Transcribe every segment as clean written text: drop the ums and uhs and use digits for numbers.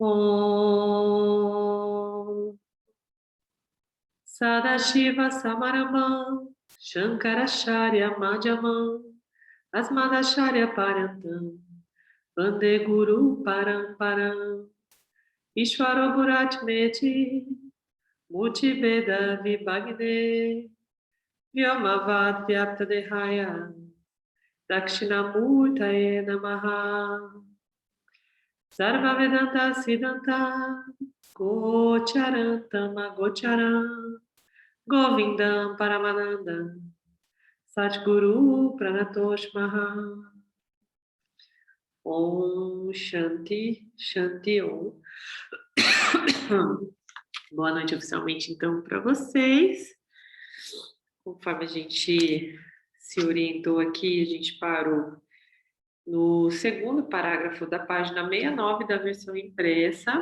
Om Sadashiva Samarambam Shankaracharya Madhyamam Asmadacharya Parantam Vande Guru Paramparam Ishvaro Guratmeti Multiveda Vibhagne Vyomavad Vyaptadehaya Dakshinamurtaye Namaha Sarva Vedanta Siddhanta Gocharantama Gocharam Govindam Paramanandam Satguru Pranatosh Maha Om Shanti Shanti Om. Boa noite oficialmente então para vocês. Conforme a gente se orientou aqui, a gente parou no segundo parágrafo da página 69 da versão impressa.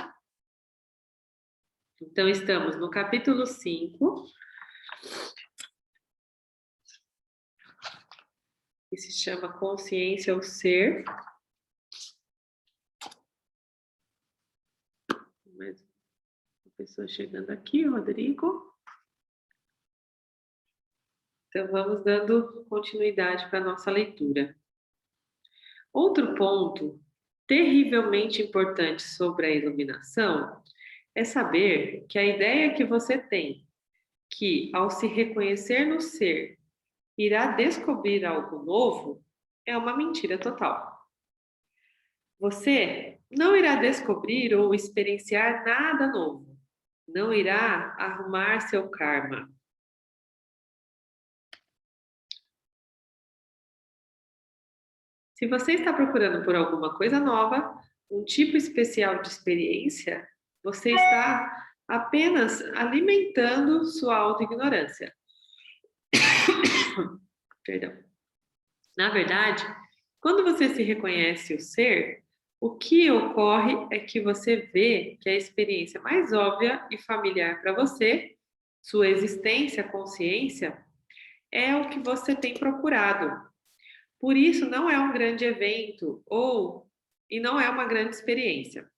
Então, estamos no capítulo 5, que se chama Consciência ou Ser. Mais uma pessoa chegando aqui, Rodrigo. Então, vamos dando continuidade para a nossa leitura. Outro ponto terrivelmente importante sobre a iluminação é saber que a ideia que você tem, que ao se reconhecer no ser, irá descobrir algo novo, é uma mentira total. Você não irá descobrir ou experienciar nada novo. Não irá arrumar seu karma. Se você está procurando por alguma coisa nova, um tipo especial de experiência, você está apenas alimentando sua autoignorância. Perdão. Na verdade, quando você se reconhece o ser, o que ocorre é que você vê que a experiência mais óbvia e familiar para você, sua existência, consciência, é o que você tem procurado. Por isso, não é um grande evento e não é uma grande experiência.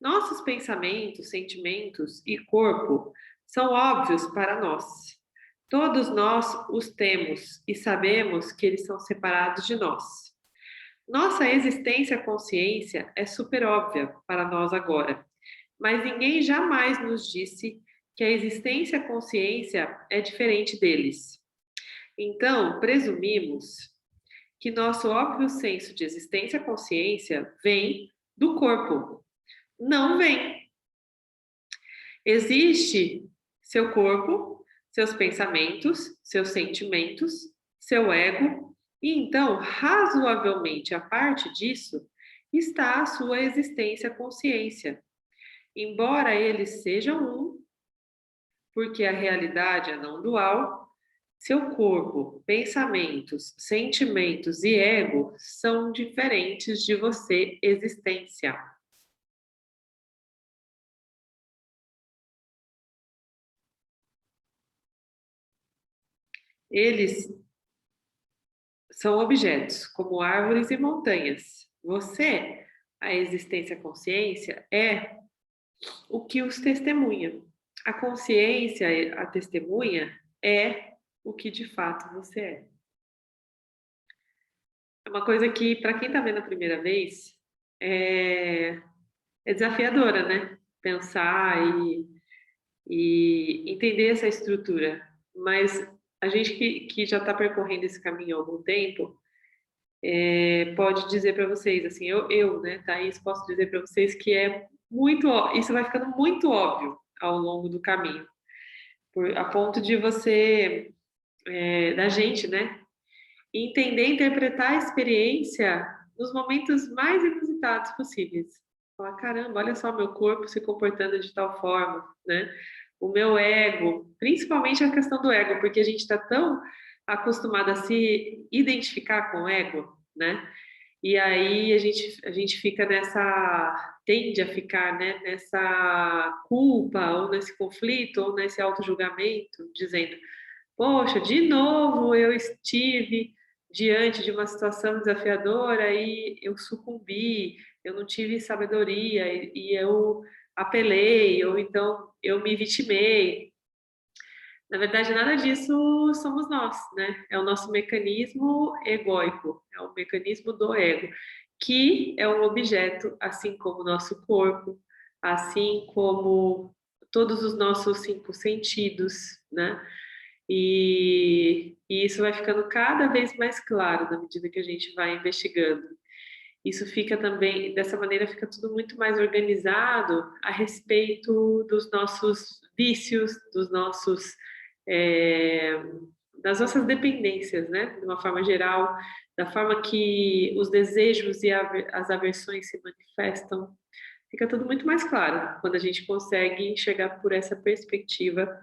Nossos pensamentos, sentimentos e corpo são óbvios para nós. Todos nós os temos e sabemos que eles são separados de nós. Nossa existência consciência é super óbvia para nós agora, mas ninguém jamais nos disse que a existência consciência é diferente deles. Então, presumimos que nosso óbvio senso de existência consciência vem do corpo. Não vem. Existe seu corpo, seus pensamentos, seus sentimentos, seu ego, e então, razoavelmente, a parte disso está a sua existência consciência. Embora eles sejam um, porque a realidade é não dual, seu corpo, pensamentos, sentimentos e ego são diferentes de você, existência. Eles são objetos, como árvores e montanhas. Você, a existência consciência, é o que os testemunha. A consciência, a testemunha, é o que de fato você é. É uma coisa que, para quem está vendo a primeira vez, é desafiadora, né? Pensar e entender essa estrutura. Mas a gente que já está percorrendo esse caminho há algum tempo, pode dizer para vocês, assim, né, Thaís, posso dizer para vocês que é muito, isso vai ficando muito óbvio ao longo do caminho, a ponto de você, da gente, né, entender, interpretar a experiência nos momentos mais inusitados possíveis. Falar, caramba, olha só meu corpo se comportando de tal forma, né? O meu ego, principalmente a questão do ego, porque a gente está tão acostumado a se identificar com o ego, né? E aí a gente fica tende a ficar, né, nessa culpa, ou nesse conflito, ou nesse auto-julgamento, dizendo, poxa, de novo eu estive diante de uma situação desafiadora e eu sucumbi, eu não tive sabedoria e eu apelei, ou então eu me vitimei. Na verdade, nada disso somos nós, né? É o nosso mecanismo egóico, é o mecanismo do ego, que é um objeto, assim como o nosso corpo, assim como todos os nossos 5 sentidos, né? E isso vai ficando cada vez mais claro na medida que a gente vai investigando. Isso fica também, dessa maneira, fica tudo muito mais organizado a respeito dos nossos vícios, dos nossos, é, das nossas dependências, né? De uma forma geral, da forma que os desejos e as aversões se manifestam. Fica tudo muito mais claro quando a gente consegue enxergar por essa perspectiva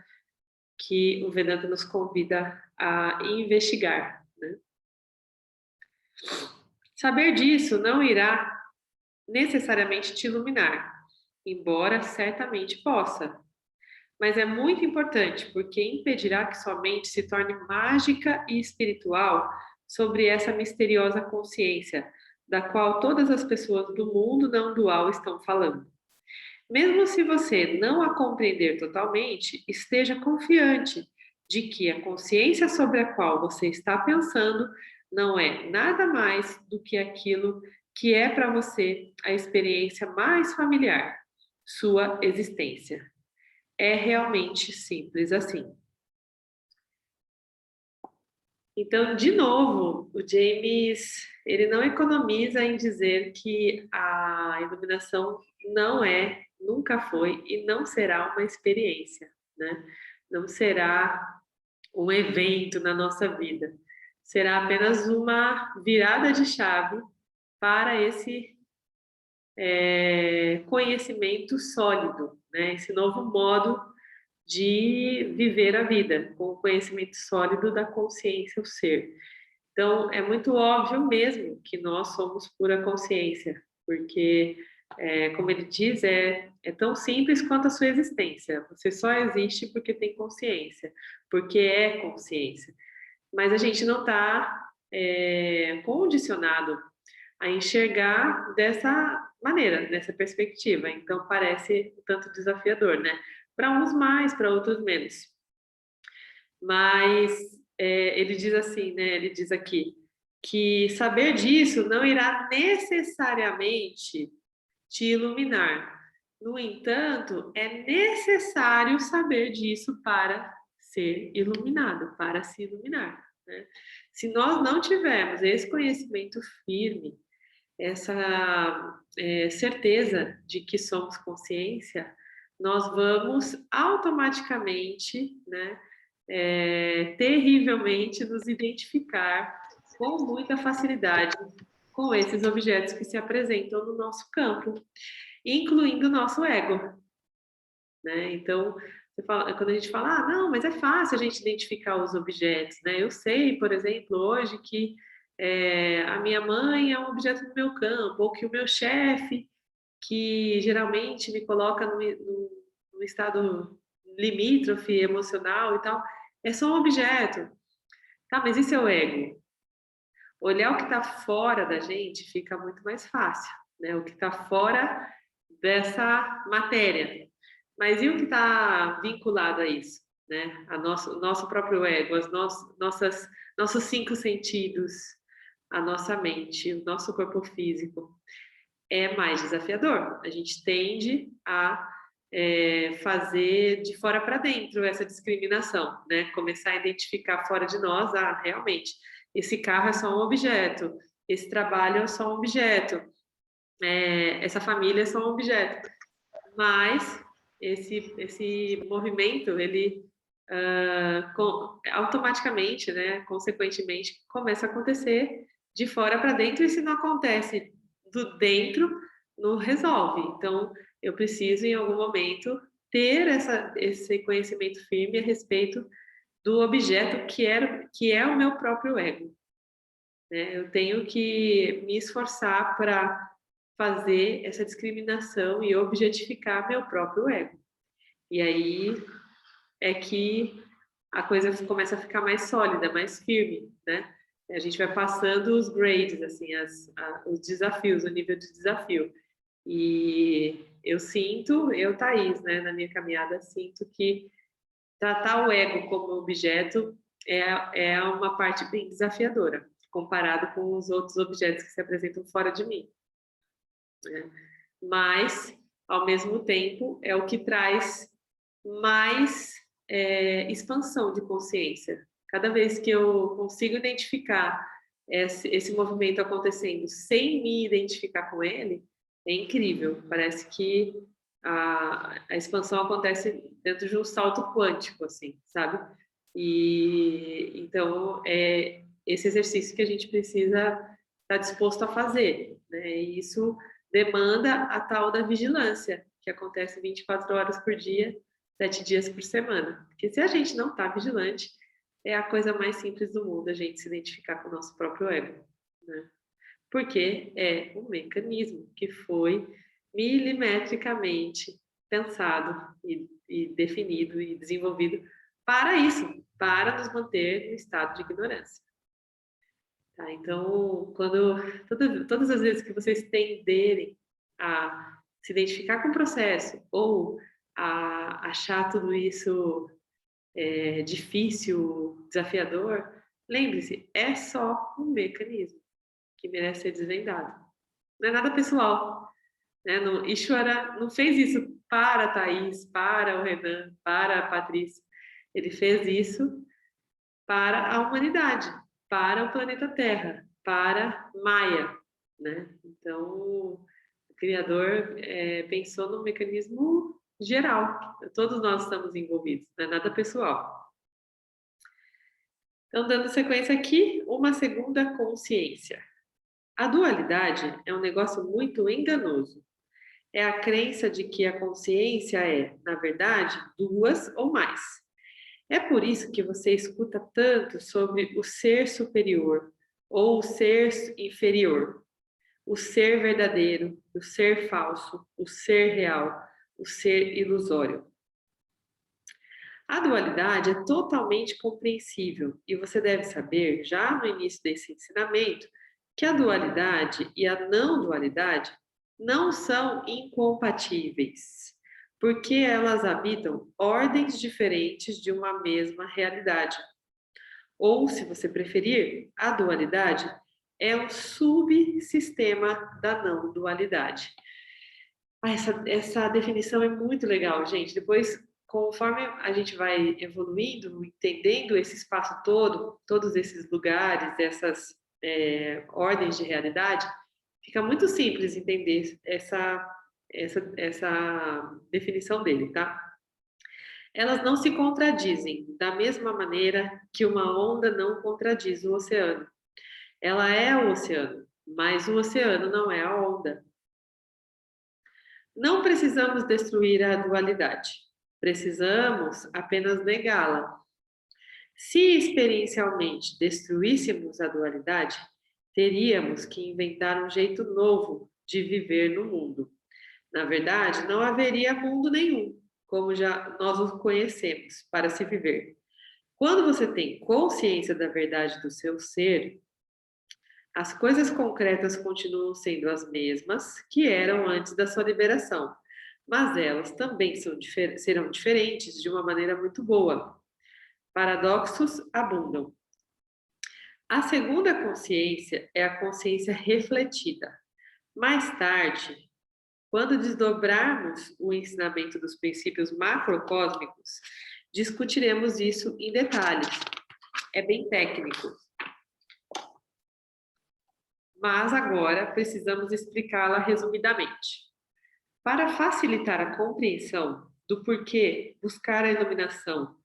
que o Vedanta nos convida a investigar, né? Saber disso não irá necessariamente te iluminar, embora certamente possa. Mas é muito importante, porque impedirá que sua mente se torne mágica e espiritual sobre essa misteriosa consciência, da qual todas as pessoas do mundo não dual estão falando. Mesmo se você não a compreender totalmente, esteja confiante de que a consciência sobre a qual você está pensando não é nada mais do que aquilo que é para você a experiência mais familiar, sua existência. É realmente simples assim. Então, de novo, o James, ele não economiza em dizer que a iluminação não é, nunca foi e não será uma experiência, né? Não será um evento na nossa vida. Será apenas uma virada de chave para esse conhecimento sólido, né? Esse novo modo de viver a vida, com o conhecimento sólido da consciência, o ser. Então, é muito óbvio mesmo que nós somos pura consciência, porque, como ele diz, é tão simples quanto a sua existência. Você só existe porque tem consciência, porque é consciência. Mas a gente não está condicionado a enxergar dessa maneira, nessa perspectiva. Então, parece um tanto desafiador, né? Para uns mais, para outros menos. Mas ele diz assim, né? Ele diz aqui que saber disso não irá necessariamente te iluminar. No entanto, é necessário saber disso para ser iluminado, para se iluminar, né? Se nós não tivermos esse conhecimento firme, essa certeza de que somos consciência, nós vamos automaticamente, né, terrivelmente nos identificar com muita facilidade com esses objetos que se apresentam no nosso campo, incluindo o nosso ego, né? Então, quando a gente fala, ah, não, mas é fácil a gente identificar os objetos, né? Eu sei, por exemplo, hoje que a minha mãe é um objeto do meu campo, ou que o meu chefe, que geralmente me coloca no estado limítrofe emocional e tal, é só um objeto. Tá, mas isso é o ego. Olhar o que está fora da gente fica muito mais fácil, né? O que está fora dessa matéria. Mas e o que está vinculado a isso, né? O nosso próprio ego, nossos 5 sentidos, a nossa mente, o nosso corpo físico. É mais desafiador. A gente tende a fazer de fora para dentro essa discriminação, né? Começar a identificar fora de nós, realmente, esse carro é só um objeto, esse trabalho é só um objeto, essa família é só um objeto. Mas esse movimento, ele automaticamente, né, consequentemente, começa a acontecer de fora para dentro, e se não acontece do dentro, não resolve. Então, eu preciso, em algum momento, ter esse conhecimento firme a respeito do objeto que é o meu próprio ego, né? Eu tenho que me esforçar para fazer essa discriminação e objetificar meu próprio ego. E aí é que a coisa começa a ficar mais sólida, mais firme, né? A gente vai passando os grades, assim, os desafios, o nível de desafio. E eu, Thaís, né, na minha caminhada, sinto que tratar o ego como objeto é uma parte bem desafiadora, comparado com os outros objetos que se apresentam fora de mim, né? Mas, ao mesmo tempo, é o que traz mais expansão de consciência. Cada vez que eu consigo identificar esse movimento acontecendo sem me identificar com ele, é incrível. Parece que a expansão acontece dentro de um salto quântico, assim, sabe? E então é esse exercício que a gente precisa estar disposto a fazer, né? E isso demanda a tal da vigilância, que acontece 24 horas por dia, 7 dias por semana. Porque se a gente não está vigilante, é a coisa mais simples do mundo a gente se identificar com o nosso próprio ego, né? Porque é um mecanismo que foi milimetricamente pensado e definido e desenvolvido para isso, para nos manter no estado de ignorância. Tá? Então, todas as vezes que vocês tenderem a se identificar com o processo ou a achar tudo isso difícil, desafiador, lembre-se, é só um mecanismo que merece ser desvendado. Não é nada pessoal. Né? Ishvara não fez isso para a Thaís, para o Renan, para a Patrícia. Ele fez isso para a humanidade, para o planeta Terra, para Maia, né? Então, o Criador pensou no mecanismo geral. Todos nós estamos envolvidos, não é nada pessoal. Então, dando sequência aqui, uma segunda consciência. A dualidade é um negócio muito enganoso. É a crença de que a consciência é, na verdade, duas ou mais. É por isso que você escuta tanto sobre o ser superior ou o ser inferior, o ser verdadeiro, o ser falso, o ser real, o ser ilusório. A dualidade é totalmente compreensível e você deve saber, já no início desse ensinamento, que a dualidade e a não dualidade não são incompatíveis, porque elas habitam ordens diferentes de uma mesma realidade. Ou, se você preferir, a dualidade é um subsistema da não dualidade. Essa definição é muito legal, gente. Depois, conforme a gente vai evoluindo, entendendo esse espaço todo, todos esses lugares, essas ordens de realidade, fica muito simples entender essa definição dele, tá? Elas não se contradizem, da mesma maneira que uma onda não contradiz o oceano. Ela é o oceano, mas o oceano não é a onda. Não precisamos destruir a dualidade, precisamos apenas negá-la. Se experiencialmente destruíssemos a dualidade, teríamos que inventar um jeito novo de viver no mundo. Na verdade, não haveria mundo nenhum, como já nós o conhecemos, para se viver. Quando você tem consciência da verdade do seu ser, as coisas concretas continuam sendo as mesmas que eram antes da sua liberação, mas elas também serão diferentes de uma maneira muito boa. Paradoxos abundam. A segunda consciência é a consciência refletida. Mais tarde, quando desdobrarmos o ensinamento dos princípios macrocósmicos, discutiremos isso em detalhes. É bem técnico. Mas agora precisamos explicá-la resumidamente. Para facilitar a compreensão do porquê buscar a iluminação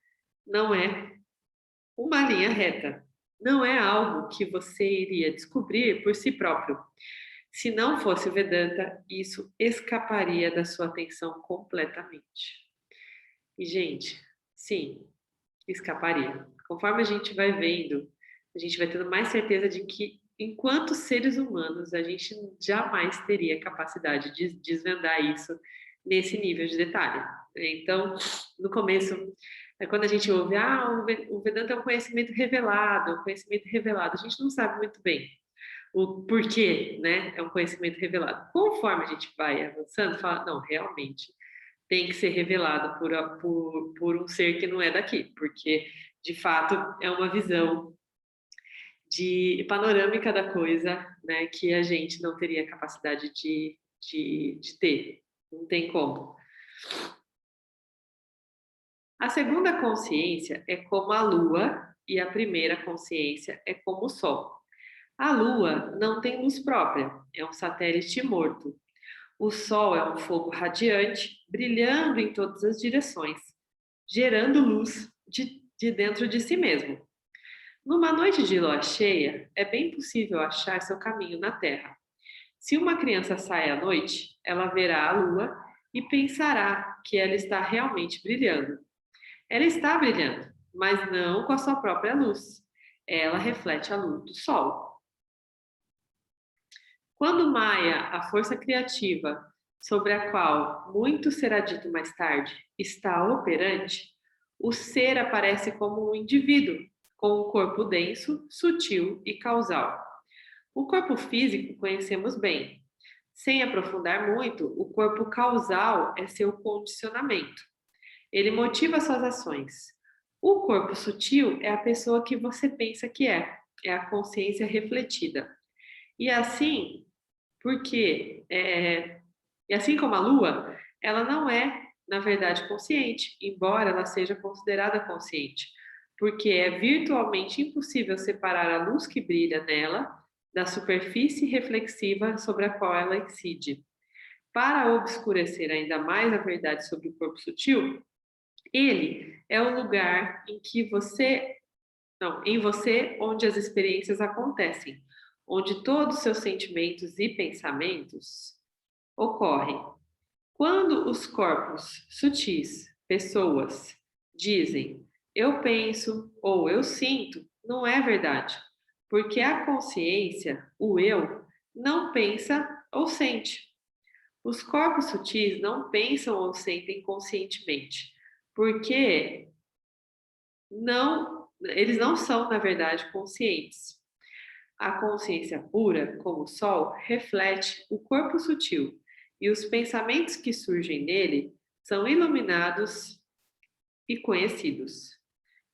não é uma linha reta, não é algo que você iria descobrir por si próprio. Se não fosse o Vedanta, isso escaparia da sua atenção completamente. E, gente, sim, escaparia. Conforme a gente vai vendo, a gente vai tendo mais certeza de que, enquanto seres humanos, a gente jamais teria capacidade de desvendar isso nesse nível de detalhe. Então, no começo, É quando a gente ouve, o Vedanta é um conhecimento revelado, um conhecimento revelado. A gente não sabe muito bem o porquê, né? É um conhecimento revelado. Conforme a gente vai avançando, fala, não, realmente tem que ser revelado por um ser que não é daqui, porque de fato é uma visão de panorâmica da coisa, né, que a gente não teria capacidade de ter. Não tem como. A segunda consciência é como a Lua e a primeira consciência é como o Sol. A Lua não tem luz própria, é um satélite morto. O Sol é um fogo radiante, brilhando em todas as direções, gerando luz de dentro de si mesmo. Numa noite de lua cheia, é bem possível achar seu caminho na Terra. Se uma criança sai à noite, ela verá a lua e pensará que ela está realmente brilhando. Ela está brilhando, mas não com a sua própria luz. Ela reflete a luz do sol. Quando Maia, a força criativa, sobre a qual muito será dito mais tarde, está operante, o ser aparece como um indivíduo, com um corpo denso, sutil e causal. O corpo físico conhecemos bem. Sem aprofundar muito, o corpo causal é seu condicionamento. Ele motiva suas ações. O corpo sutil é a pessoa que você pensa que é a consciência refletida. E assim, porque e assim como a Lua, ela não é, na verdade, consciente, embora ela seja considerada consciente, porque é virtualmente impossível separar a luz que brilha nela da superfície reflexiva sobre a qual ela incide. Para obscurecer ainda mais a verdade sobre o corpo sutil, ele é o lugar em que você, não, em você onde as experiências acontecem, onde todos os seus sentimentos e pensamentos ocorrem. Quando os corpos sutis, pessoas, dizem eu penso ou eu sinto, não é verdade, porque a consciência, o eu, não pensa ou sente. Os corpos sutis não pensam ou sentem conscientemente, porque eles não são, na verdade, conscientes. A consciência pura, como o sol, reflete o corpo sutil, e os pensamentos que surgem nele são iluminados e conhecidos.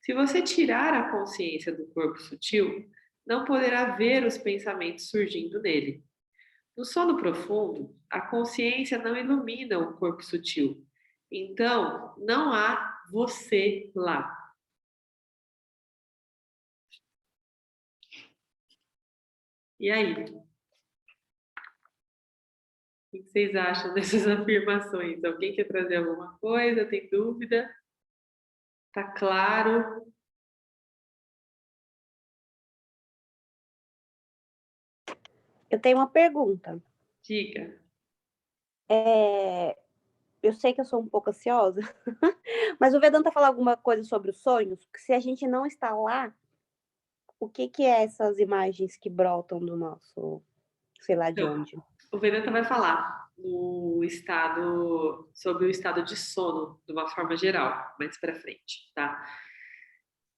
Se você tirar a consciência do corpo sutil, não poderá ver os pensamentos surgindo nele. No sono profundo, a consciência não ilumina o corpo sutil. Então, não há você lá. E aí? O que vocês acham dessas afirmações? Alguém quer trazer alguma coisa? Tem dúvida? Tá claro? Eu tenho uma pergunta. Diga. Eu sei que eu sou um pouco ansiosa, mas o Vedanta fala alguma coisa sobre os sonhos? Que se a gente não está lá, o que é essas imagens que brotam do nosso, sei lá de Então, onde? o Vedanta vai falar sobre o estado de sono, de uma forma geral, mais para frente, tá?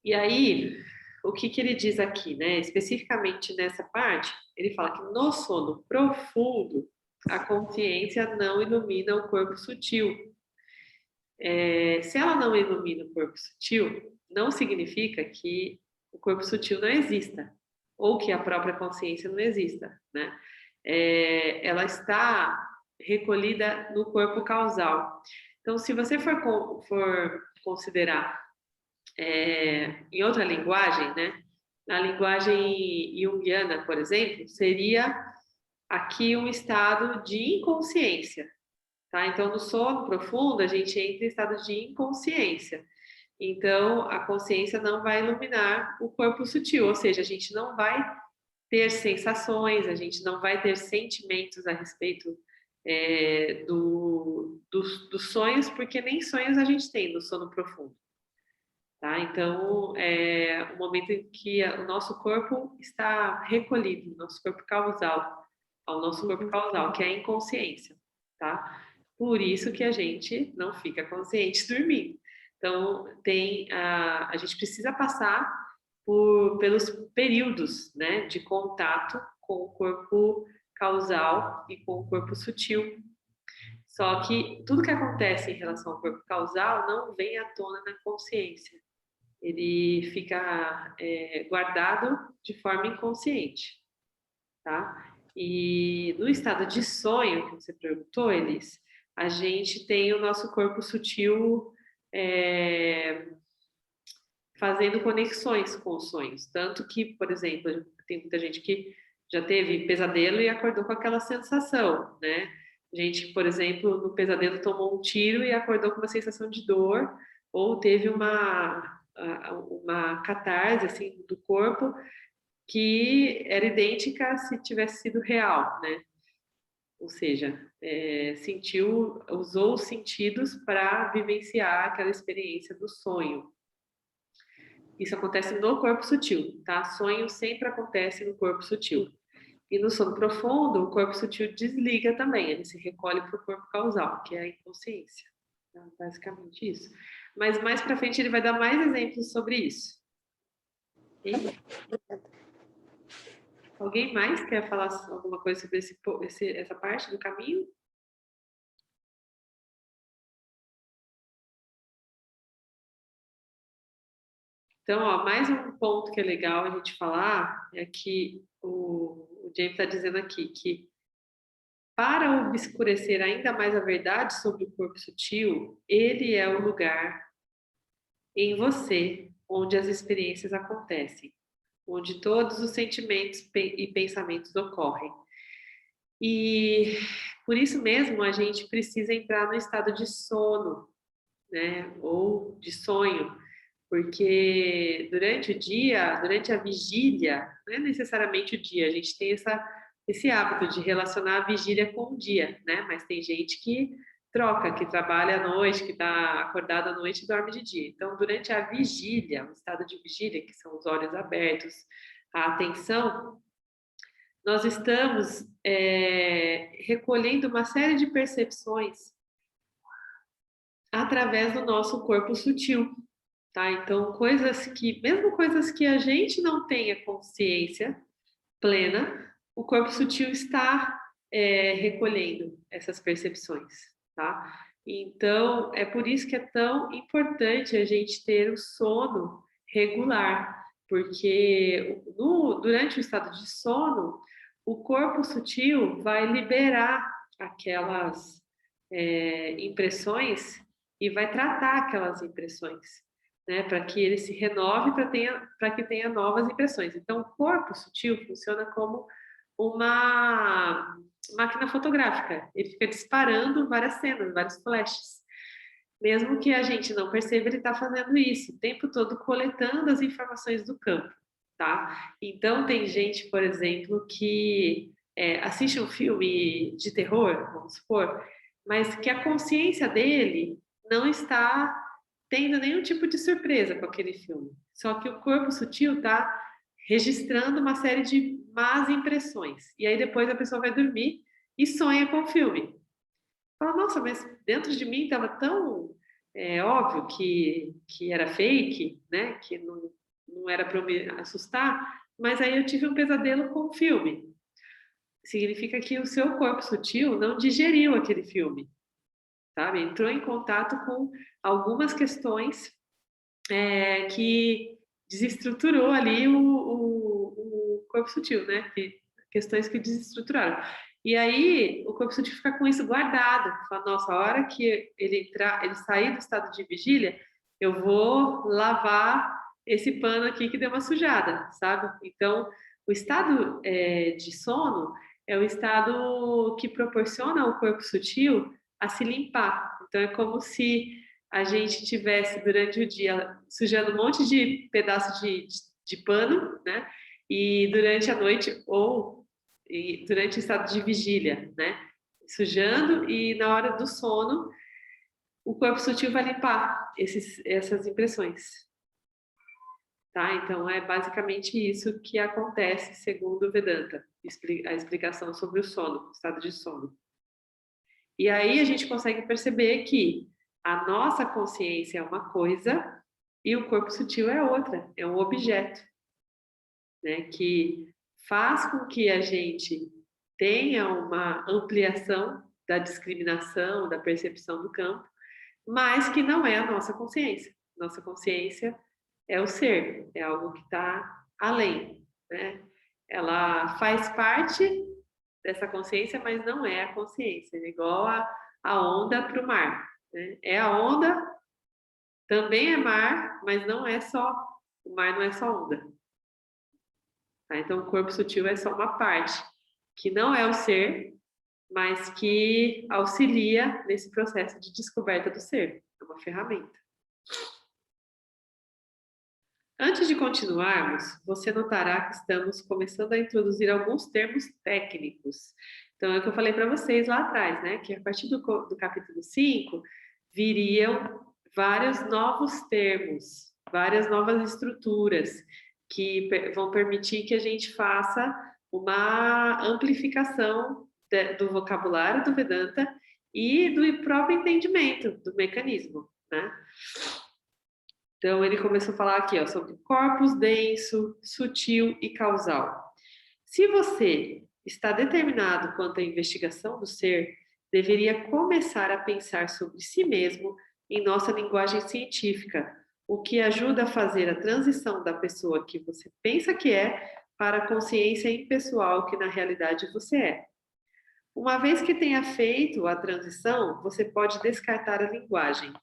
E aí, o que ele diz aqui, né? Especificamente nessa parte, ele fala que no sono profundo, a consciência não ilumina o corpo sutil. Se ela não ilumina o corpo sutil, não significa que o corpo sutil não exista, ou que a própria consciência não exista, né? Ela está recolhida no corpo causal. Então, se você for considerar em outra linguagem, né? Na linguagem junguiana, por exemplo, seria aqui um estado de inconsciência, tá? Então, no sono profundo, a gente entra em estado de inconsciência. Então, a consciência não vai iluminar o corpo sutil, ou seja, a gente não vai ter sensações, a gente não vai ter sentimentos a respeito dos sonhos, porque nem sonhos a gente tem no sono profundo. Tá? Então, é o momento em que o nosso corpo está recolhido, nosso corpo causal, ao nosso corpo causal, que é a inconsciência, tá? Por isso que a gente não fica consciente dormindo. Então, a gente precisa passar pelos períodos, né, de contato com o corpo causal e com o corpo sutil. Só que tudo que acontece em relação ao corpo causal não vem à tona na consciência. Ele fica guardado de forma inconsciente, tá? E no estado de sonho, que você perguntou, Elis, a gente tem o nosso corpo sutil fazendo conexões com os sonhos. Tanto que, por exemplo, tem muita gente que já teve pesadelo e acordou com aquela sensação, né? Gente, por exemplo, no pesadelo tomou um tiro e acordou com uma sensação de dor, ou teve uma catarse assim, do corpo que era idêntica se tivesse sido real, né? Ou seja, usou os sentidos para vivenciar aquela experiência do sonho. Isso acontece no corpo sutil, tá? Sonho sempre acontece no corpo sutil. E no sono profundo, o corpo sutil desliga também, ele se recolhe para o corpo causal, que é a inconsciência. Então, basicamente isso. Mas mais para frente ele vai dar mais exemplos sobre isso. Okay? Alguém mais quer falar alguma coisa sobre essa parte do caminho? Então, ó, mais um ponto que é legal a gente falar é que o James está dizendo aqui que para obscurecer ainda mais a verdade sobre o corpo sutil, ele é o lugar em você onde as experiências acontecem, onde todos os sentimentos e pensamentos ocorrem. E por isso mesmo a gente precisa entrar no estado de sono, né, ou de sonho, porque durante o dia, durante a vigília, não é necessariamente o dia, a gente tem esse hábito de relacionar a vigília com o dia, né? Mas tem gente que troca, que trabalha à noite, que está acordado à noite e dorme de dia. Então, durante a vigília, o estado de vigília, que são os olhos abertos, a atenção, nós estamos recolhendo uma série de percepções através do nosso corpo sutil. Tá? Então, mesmo coisas que a gente não tenha consciência plena, o corpo sutil está recolhendo essas percepções, tá? Então, é por isso que é tão importante a gente ter o sono regular, porque durante o estado de sono, o corpo sutil vai liberar aquelas impressões e vai tratar aquelas impressões, né, para que ele se renove, para que tenha novas impressões. Então, o corpo sutil funciona como uma máquina fotográfica. Ele fica disparando várias cenas, vários flashes. Mesmo que a gente não perceba, ele está fazendo isso o tempo todo, coletando as informações do campo, tá? Então, tem gente, por exemplo, que assiste um filme de terror, vamos supor, mas que a consciência dele não está tendo nenhum tipo de surpresa com aquele filme. Só que o corpo sutil está registrando uma série de más impressões. E aí depois a pessoa vai dormir e sonha com o filme. Fala, nossa, mas dentro de mim estava tão óbvio que era fake, né? Que não era para eu me assustar, mas aí eu tive um pesadelo com o filme. Significa que o seu corpo sutil não digeriu aquele filme, sabe? Entrou em contato com algumas questões que desestruturou ali o corpo sutil, né? Questões que desestruturaram. E aí o corpo sutil fica com isso guardado. Fala, nossa, a hora que ele sair do estado de vigília, eu vou lavar esse pano aqui que deu uma sujada, sabe? Então, o estado de sono é o estado que proporciona ao corpo sutil a se limpar. Então, é como se a gente tivesse durante o dia sujando um monte de pedaço de pano, né? E durante a noite durante o estado de vigília, né? Sujando e na hora do sono o corpo sutil vai limpar essas impressões, tá? Então é basicamente isso que acontece segundo o Vedanta, a explicação sobre o sono, o estado de sono. E aí a gente consegue perceber que A nossa consciência é uma coisa e o corpo sutil é outra, é um objeto, né, que faz com que a gente tenha uma ampliação da discriminação, da percepção do campo, mas que não é a nossa consciência. Nossa consciência é o ser, é algo que está além, né? Ela faz parte dessa consciência, mas não é a consciência. É igual a onda para o mar, né? É a onda, também é mar, mas não é só, o mar não é só onda. Tá? Então, o corpo sutil é só uma parte, que não é o ser, mas que auxilia nesse processo de descoberta do ser. É uma ferramenta. Antes de continuarmos, você notará que estamos começando a introduzir alguns termos técnicos. Então, é o que eu falei para vocês lá atrás, né? Que a partir do capítulo 5, viriam vários novos termos, várias novas estruturas que vão permitir que a gente faça uma amplificação do vocabulário do Vedanta e do próprio entendimento do mecanismo, né? Então, ele começou a falar aqui, ó, sobre corpus denso, sutil e causal. Se você está determinado quanto à investigação do ser, deveria começar a pensar sobre si mesmo em nossa linguagem científica, o que ajuda a fazer a transição da pessoa que você pensa que é para a consciência impessoal que na realidade você é. Uma vez que tenha feito a transição, você pode descartar a linguagem.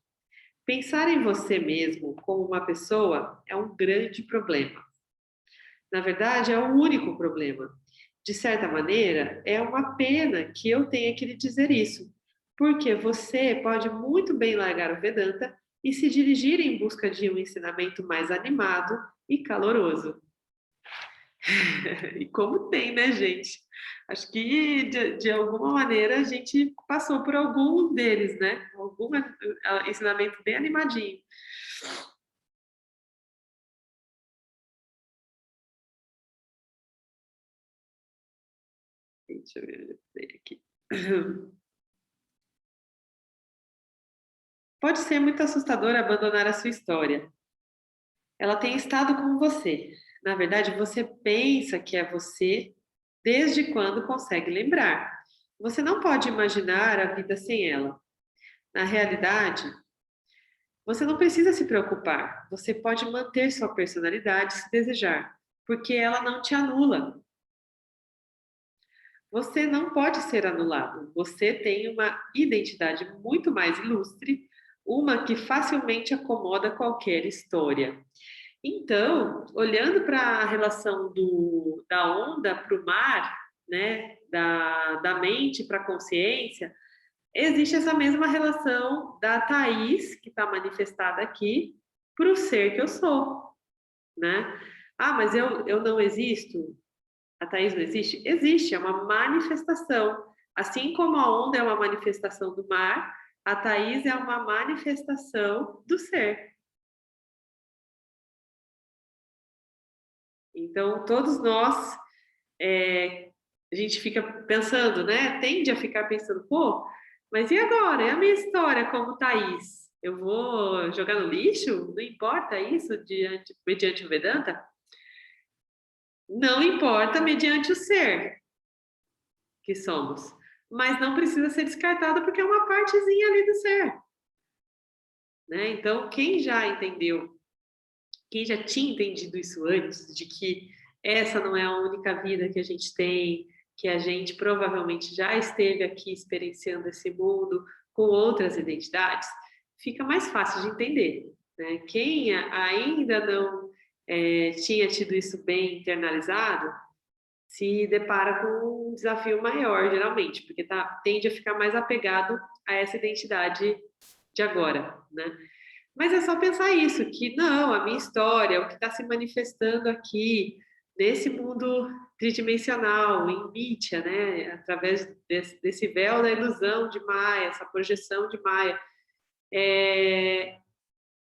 Pensar em você mesmo como uma pessoa é um grande problema. Na verdade, é o único problema. De certa maneira, é uma pena que eu tenha que lhe dizer isso, porque você pode muito bem largar o Vedanta e se dirigir em busca de um ensinamento mais animado e caloroso. E como tem, né, gente? Acho que de alguma maneira a gente passou por algum deles, né? Algum ensinamento bem animadinho. Deixa eu ver aqui. Pode ser muito assustador abandonar a sua história. Ela tem estado com você. Na verdade, você pensa que é você desde quando consegue lembrar. Você não pode imaginar a vida sem ela. Na realidade, você não precisa se preocupar. Você pode manter sua personalidade se desejar, porque ela não te anula. Você não pode ser anulado. Você tem uma identidade muito mais ilustre, uma que facilmente acomoda qualquer história. Então, olhando para a relação da onda para o mar, né, da mente para a consciência, existe essa mesma relação da Thaís, que está manifestada aqui, para o ser que eu sou, né? Ah, mas eu não existo? A Thaís não existe? Existe, é uma manifestação. Assim como a onda é uma manifestação do mar, a Thaís é uma manifestação do ser. Então, todos nós, a gente fica pensando, né? Tende a ficar pensando, pô, mas e agora? É a minha história como Thaís. Eu vou jogar no lixo? Não importa isso mediante o Vedanta? Não importa mediante o ser que somos. Mas não precisa ser descartado porque é uma partezinha ali do ser. Né? Então, quem já entendeu, quem já tinha entendido isso antes, de que essa não é a única vida que a gente tem, que a gente provavelmente já esteve aqui experienciando esse mundo com outras identidades, fica mais fácil de entender. Né? Quem ainda não tinha tido isso bem internalizado, se depara com um desafio maior, geralmente, porque tende a ficar mais apegado a essa identidade de agora, né? Mas é só pensar isso, que não, a minha história, o que está se manifestando aqui, nesse mundo tridimensional, em Mítia, né? Através desse véu da ilusão de Maia, essa projeção de Maia,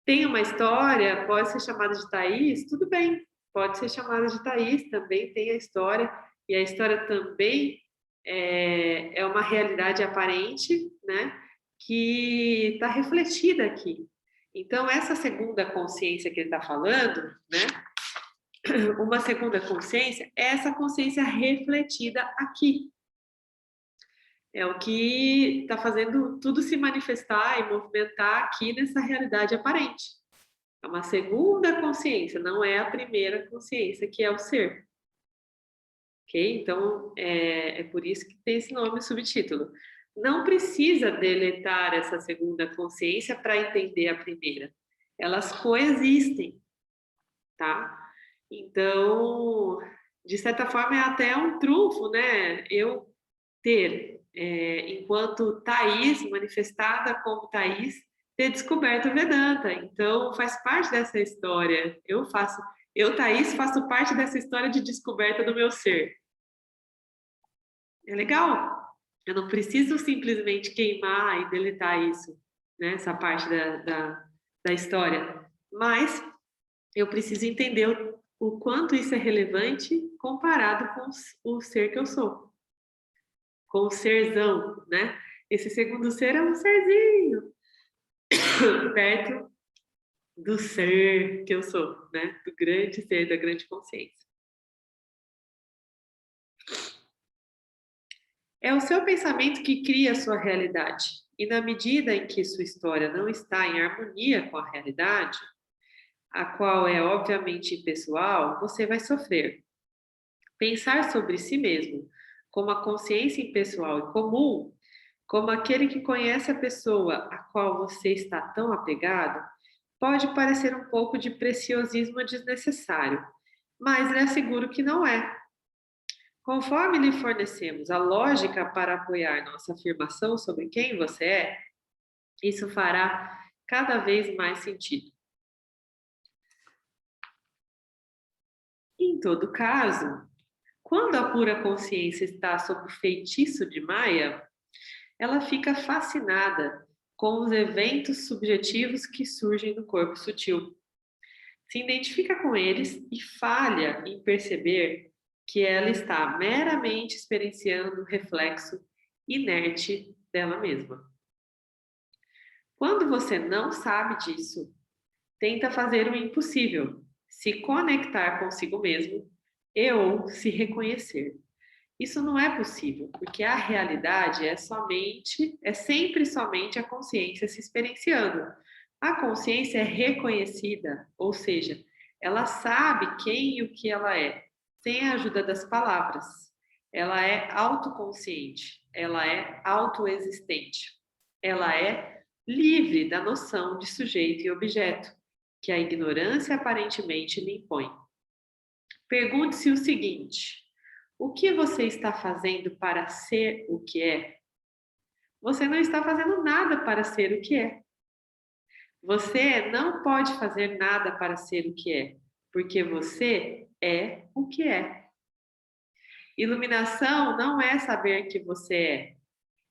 tem uma história, pode ser chamada de Thaís, tudo bem, pode ser chamada de Thaís, também tem a história, e a história também é uma realidade aparente, né? que está refletida aqui. Então, essa segunda consciência que ele está falando, né? Uma segunda consciência é essa consciência refletida aqui. É o que está fazendo tudo se manifestar e movimentar aqui nessa realidade aparente. É uma segunda consciência, não é a primeira consciência, que é o ser. Ok? Então, é por isso que tem esse nome subtítulo. Não precisa deletar essa segunda consciência para entender a primeira. Elas coexistem, tá? Então, de certa forma, é até um trunfo, né? Eu ter, enquanto Thaís, manifestada como Thaís, ter descoberto o Vedanta. Então, faz parte dessa história. Eu, Thaís, faço parte dessa história de descoberta do meu ser. É legal. Eu não preciso simplesmente queimar e deletar isso, né? Essa parte da história. Mas eu preciso entender o quanto isso é relevante comparado com o ser que eu sou. Com o serzão, né? Esse segundo ser é um serzinho perto do ser que eu sou, né? Do grande ser, da grande consciência. É o seu pensamento que cria a sua realidade. E na medida em que sua história não está em harmonia com a realidade, a qual é obviamente impessoal, você vai sofrer. Pensar sobre si mesmo como a consciência impessoal e comum, como aquele que conhece a pessoa a qual você está tão apegado, pode parecer um pouco de preciosismo desnecessário, mas lhe asseguro que não é. Conforme lhe fornecemos a lógica para apoiar nossa afirmação sobre quem você é, isso fará cada vez mais sentido. Em todo caso, quando a pura consciência está sob o feitiço de Maya, ela fica fascinada com os eventos subjetivos que surgem no corpo sutil. Se identifica com eles e falha em perceber que ela está meramente experienciando o reflexo inerte dela mesma. Quando você não sabe disso, tenta fazer o impossível, se conectar consigo mesmo e ou se reconhecer. Isso não é possível, porque a realidade é sempre somente a consciência se experienciando. A consciência é reconhecida, ou seja, ela sabe quem e o que ela é, sem a ajuda das palavras. Ela é autoconsciente, ela é autoexistente. Ela é livre da noção de sujeito e objeto, que a ignorância aparentemente lhe impõe. Pergunte-se o seguinte: o que você está fazendo para ser o que é? Você não está fazendo nada para ser o que é. Você não pode fazer nada para ser o que é, porque você é o que é. Iluminação não é saber que você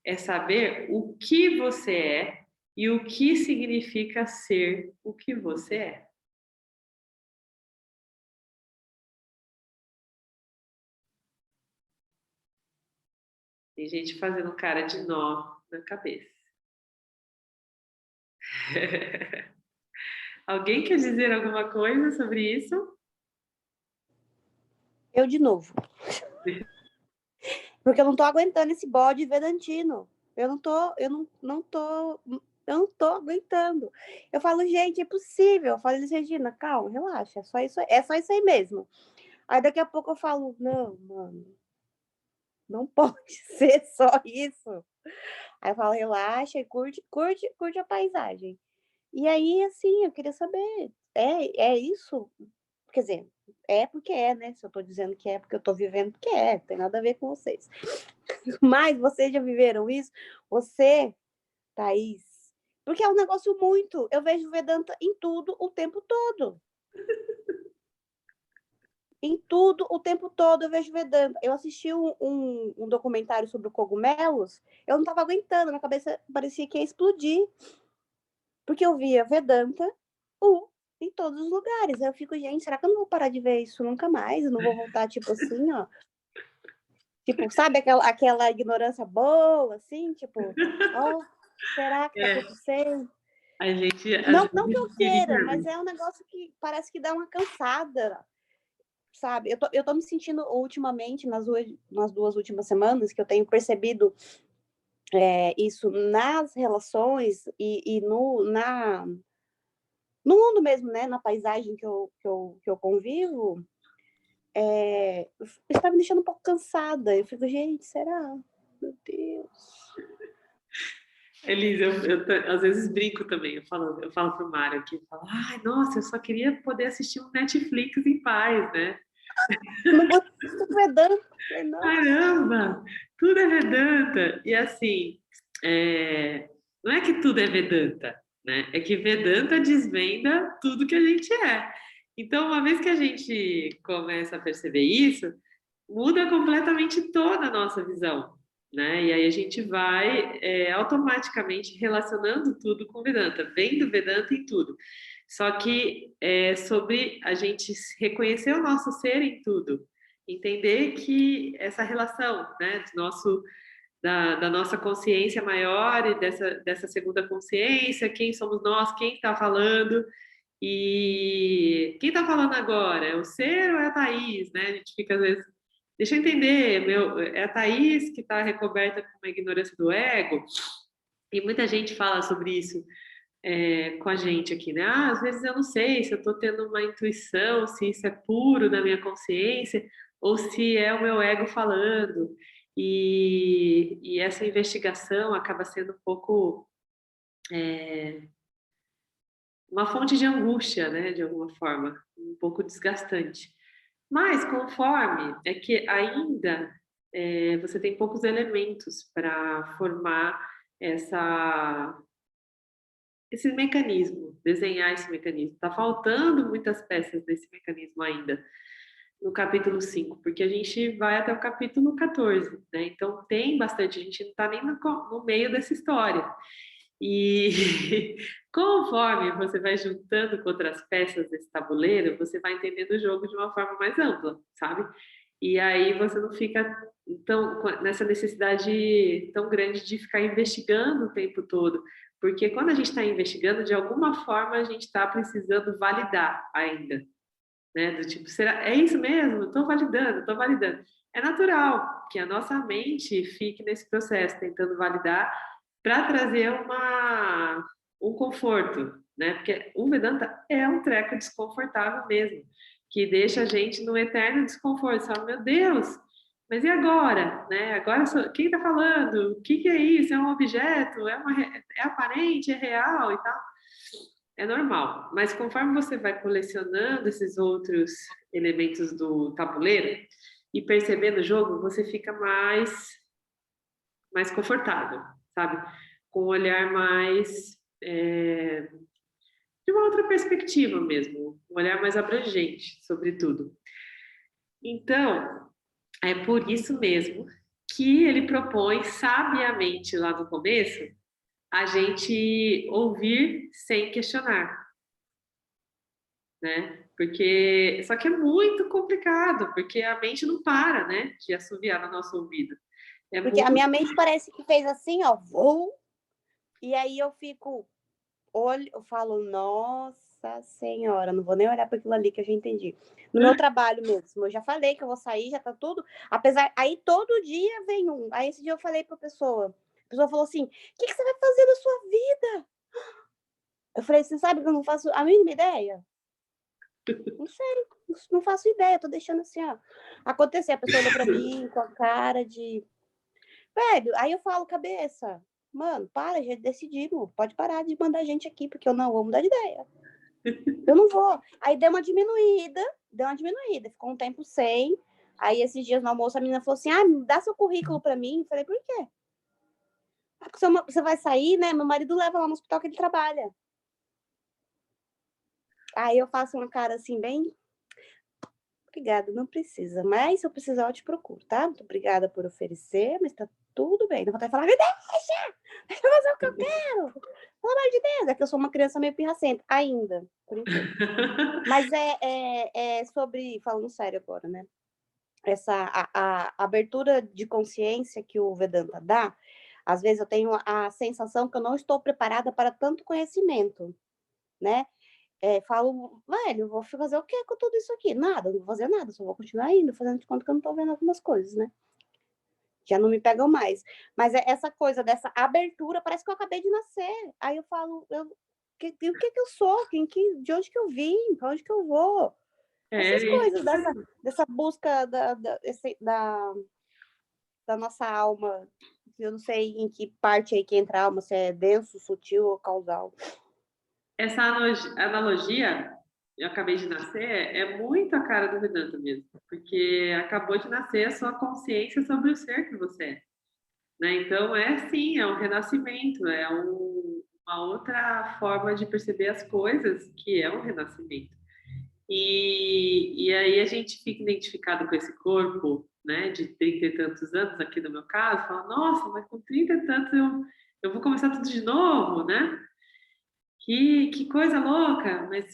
é saber o que você é e o que significa ser o que você é. Tem gente fazendo cara de nó na cabeça. Alguém quer dizer alguma coisa sobre isso? Eu de novo. Porque eu não tô aguentando esse bode vedantino. Eu não tô aguentando. Eu falo, gente, é possível. Eu falo, Elis Regina, calma, relaxa. É só isso aí mesmo. Aí daqui a pouco eu falo, não, mano, não pode ser só isso. Aí eu falo, relaxa e curte a paisagem. E aí, assim, eu queria saber, é isso? Quer dizer, é porque é, né? Se eu tô dizendo que é porque eu tô vivendo, porque é, não tem nada a ver com vocês. Mas vocês já viveram isso? Você, Thaís? Porque é um negócio muito. Eu vejo Vedanta em tudo o tempo todo. Em tudo o tempo todo eu vejo Vedanta. Eu assisti um documentário sobre cogumelos, eu não estava aguentando, minha cabeça parecia que ia explodir. Porque eu via Vedanta em todos os lugares. Aí eu fico, gente, será que eu não vou parar de ver isso nunca mais? Eu não vou voltar, tipo assim, ó. Tipo, sabe aquela ignorância boa, assim, tipo, ó. Será que tá É, acontecendo? a gente às Não que vezes eu queira, queria, mas é um negócio que parece que dá uma cansada, sabe. Eu tô me sentindo ultimamente, nas 2 últimas semanas, que eu tenho percebido, isso nas relações e no mundo mesmo, né, na paisagem que eu convivo, está me deixando um pouco cansada. Eu fico: "Gente, será? Meu Deus". Elisa, às vezes brinco também, eu falo pro Mário aqui, eu falo, ai, nossa, eu só queria poder assistir um Netflix em paz, né? Não vou Vedanta. Falei: "Nossa". Caramba, tudo é Vedanta. E assim, não é que tudo é Vedanta, né? É que Vedanta desvenda tudo que a gente é. Então, uma vez que a gente começa a perceber isso, muda completamente toda a nossa visão, né? E aí a gente vai automaticamente relacionando tudo com Vedanta, vendo Vedanta em tudo. Só que é sobre a gente reconhecer o nosso ser em tudo, entender que essa relação, né, da nossa consciência maior e dessa segunda consciência, quem somos nós, quem está falando, e quem está falando agora? É o ser ou é a Thaís, né? A gente fica às vezes. Deixa eu entender, é a Thaís que está recoberta com uma ignorância do ego, e muita gente fala sobre isso com a gente aqui, né? Ah, às vezes eu não sei se eu estou tendo uma intuição, se isso é puro da minha consciência, ou se é o meu ego falando. E essa investigação acaba sendo um pouco uma fonte de angústia, né? De alguma forma, um pouco desgastante. Mas conforme é que ainda você tem poucos elementos para formar essa, esse mecanismo, desenhar esse mecanismo. Está faltando muitas peças desse mecanismo ainda no capítulo 5, porque a gente vai até o capítulo 14, né? Então tem bastante, a gente não está nem no meio dessa história. E conforme você vai juntando com outras peças desse tabuleiro, você vai entendendo o jogo de uma forma mais ampla, sabe? E aí você não fica nessa necessidade tão grande de ficar investigando o tempo todo, porque quando a gente está investigando, de alguma forma a gente está precisando validar ainda, né? Do tipo, será é isso mesmo? Estou validando, estou validando. É natural que a nossa mente fique nesse processo, tentando validar para trazer um conforto, né? Porque o Vedanta é um treco desconfortável mesmo, que deixa a gente no eterno desconforto. Sabe, meu Deus, mas e agora, né? Agora quem está falando? O que é isso? É um objeto? É aparente? É real e tal? É normal, mas conforme você vai colecionando esses outros elementos do tabuleiro e percebendo o jogo, você fica mais confortável, sabe? Com um olhar mais de uma outra perspectiva mesmo, um olhar mais abrangente sobre tudo. Então, é por isso mesmo que ele propõe sabiamente lá no começo a gente ouvir sem questionar, né? Porque só que é muito complicado, porque a mente não para, né, de assoviar no nosso ouvido. É Porque a muito. minha mente parece que fez assim, ó, vou, e aí eu fico eu falo: "Nossa senhora", não vou nem olhar para aquilo ali que eu já entendi. No meu trabalho mesmo, eu já falei que eu vou sair, já tá tudo apesar aí todo dia vem um. Aí esse dia eu falei pra a pessoa falou assim: "Que você vai fazer da sua vida?" Eu falei: "Você sabe que eu não faço a mínima ideia?" "Não sei, não faço ideia, tô deixando assim, ó, acontecer". A pessoa olhou pra mim com a cara de velho, aí eu falo: "Cabeça, mano, para, já decidimos, pode parar de mandar gente aqui, porque eu não vou mudar de ideia". Eu não vou. Aí deu uma diminuída, ficou um tempo sem. Aí esses dias no almoço a menina falou assim: "Ah, me dá seu currículo pra mim". Eu falei: "Por quê?". "Ah, porque você vai sair, né, meu marido leva lá no hospital que ele trabalha". Aí eu faço uma cara assim bem: "Obrigada, não precisa, mas se eu precisar eu te procuro, tá? Muito obrigada por oferecer, mas tá tudo bem". Dá vontade de falar: "Me deixa eu fazer o que eu quero, pelo amor de Deus". É que eu sou uma criança meio pirracenta, ainda, por enquanto. Mas é sobre falando sério agora, né, essa a abertura de consciência que o Vedanta dá, Às vezes eu tenho a sensação que eu não estou preparada para tanto conhecimento, né. Falo: "Velho, eu vou fazer o quê com tudo isso aqui? Nada, não vou fazer nada, só vou continuar indo, fazendo de conta que eu não estou vendo algumas coisas, né". Já não me pegam mais. Mas essa coisa dessa abertura, parece que eu acabei de nascer. Aí eu falo: o que que eu sou? De onde que eu vim? Para onde que eu vou?". É Essas isso. coisas, dessa busca da nossa alma. Eu não sei em que parte aí que entra a alma, se é denso, sutil ou causal. Essa analogia, eu acabei de nascer, é muito a cara do Vedanta mesmo, porque acabou de nascer a sua consciência sobre o ser que você é, né? Então, sim, é um renascimento, uma outra forma de perceber as coisas, que é um renascimento. E aí a gente fica identificado com esse corpo, né, de 30 e tantos anos, aqui no meu caso, fala, nossa, mas com 30 e tantos eu vou começar tudo de novo, né? Que coisa louca, mas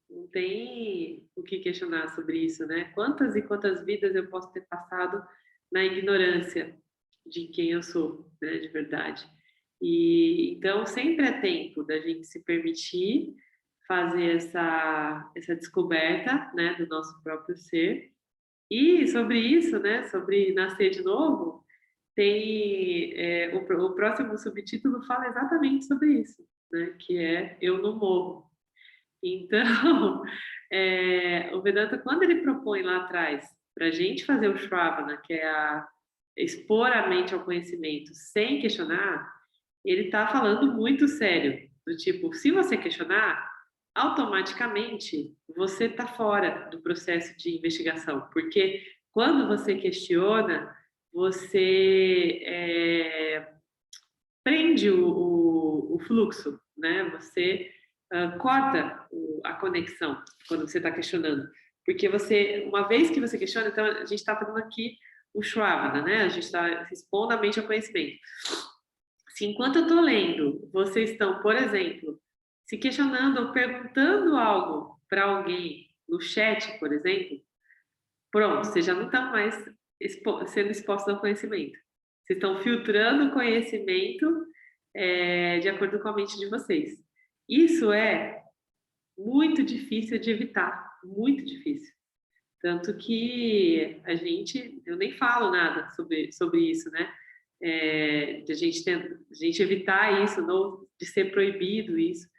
não tem o que questionar sobre isso, né? Quantas e quantas vidas eu posso ter passado na ignorância de quem eu sou, né, de verdade. E então sempre é tempo da gente se permitir fazer essa descoberta, né, do nosso próprio ser. E sobre isso, né, sobre nascer de novo, tem o próximo subtítulo fala exatamente sobre isso, né, que é Eu não morro. Então, o Vedanta, quando ele propõe lá atrás para a gente fazer o Shravana, que é expor a mente ao conhecimento sem questionar, ele está falando muito sério, do tipo, se você questionar, automaticamente você está fora do processo de investigação, porque quando você questiona, você prende o fluxo, né? Você corta a conexão quando você está questionando. Porque você, uma vez que você questiona, então a gente está fazendo aqui o Shravana, né? A gente está expondo a mente ao conhecimento. Se enquanto eu estou lendo, vocês estão, por exemplo, se questionando ou perguntando algo para alguém no chat, por exemplo, pronto, vocês já não estão mais sendo expostos ao conhecimento. Vocês estão filtrando o conhecimento de acordo com a mente de vocês. Isso é muito difícil de evitar, muito difícil. Tanto que eu nem falo nada sobre isso, né? De a gente evitar isso, não, de ser proibido isso,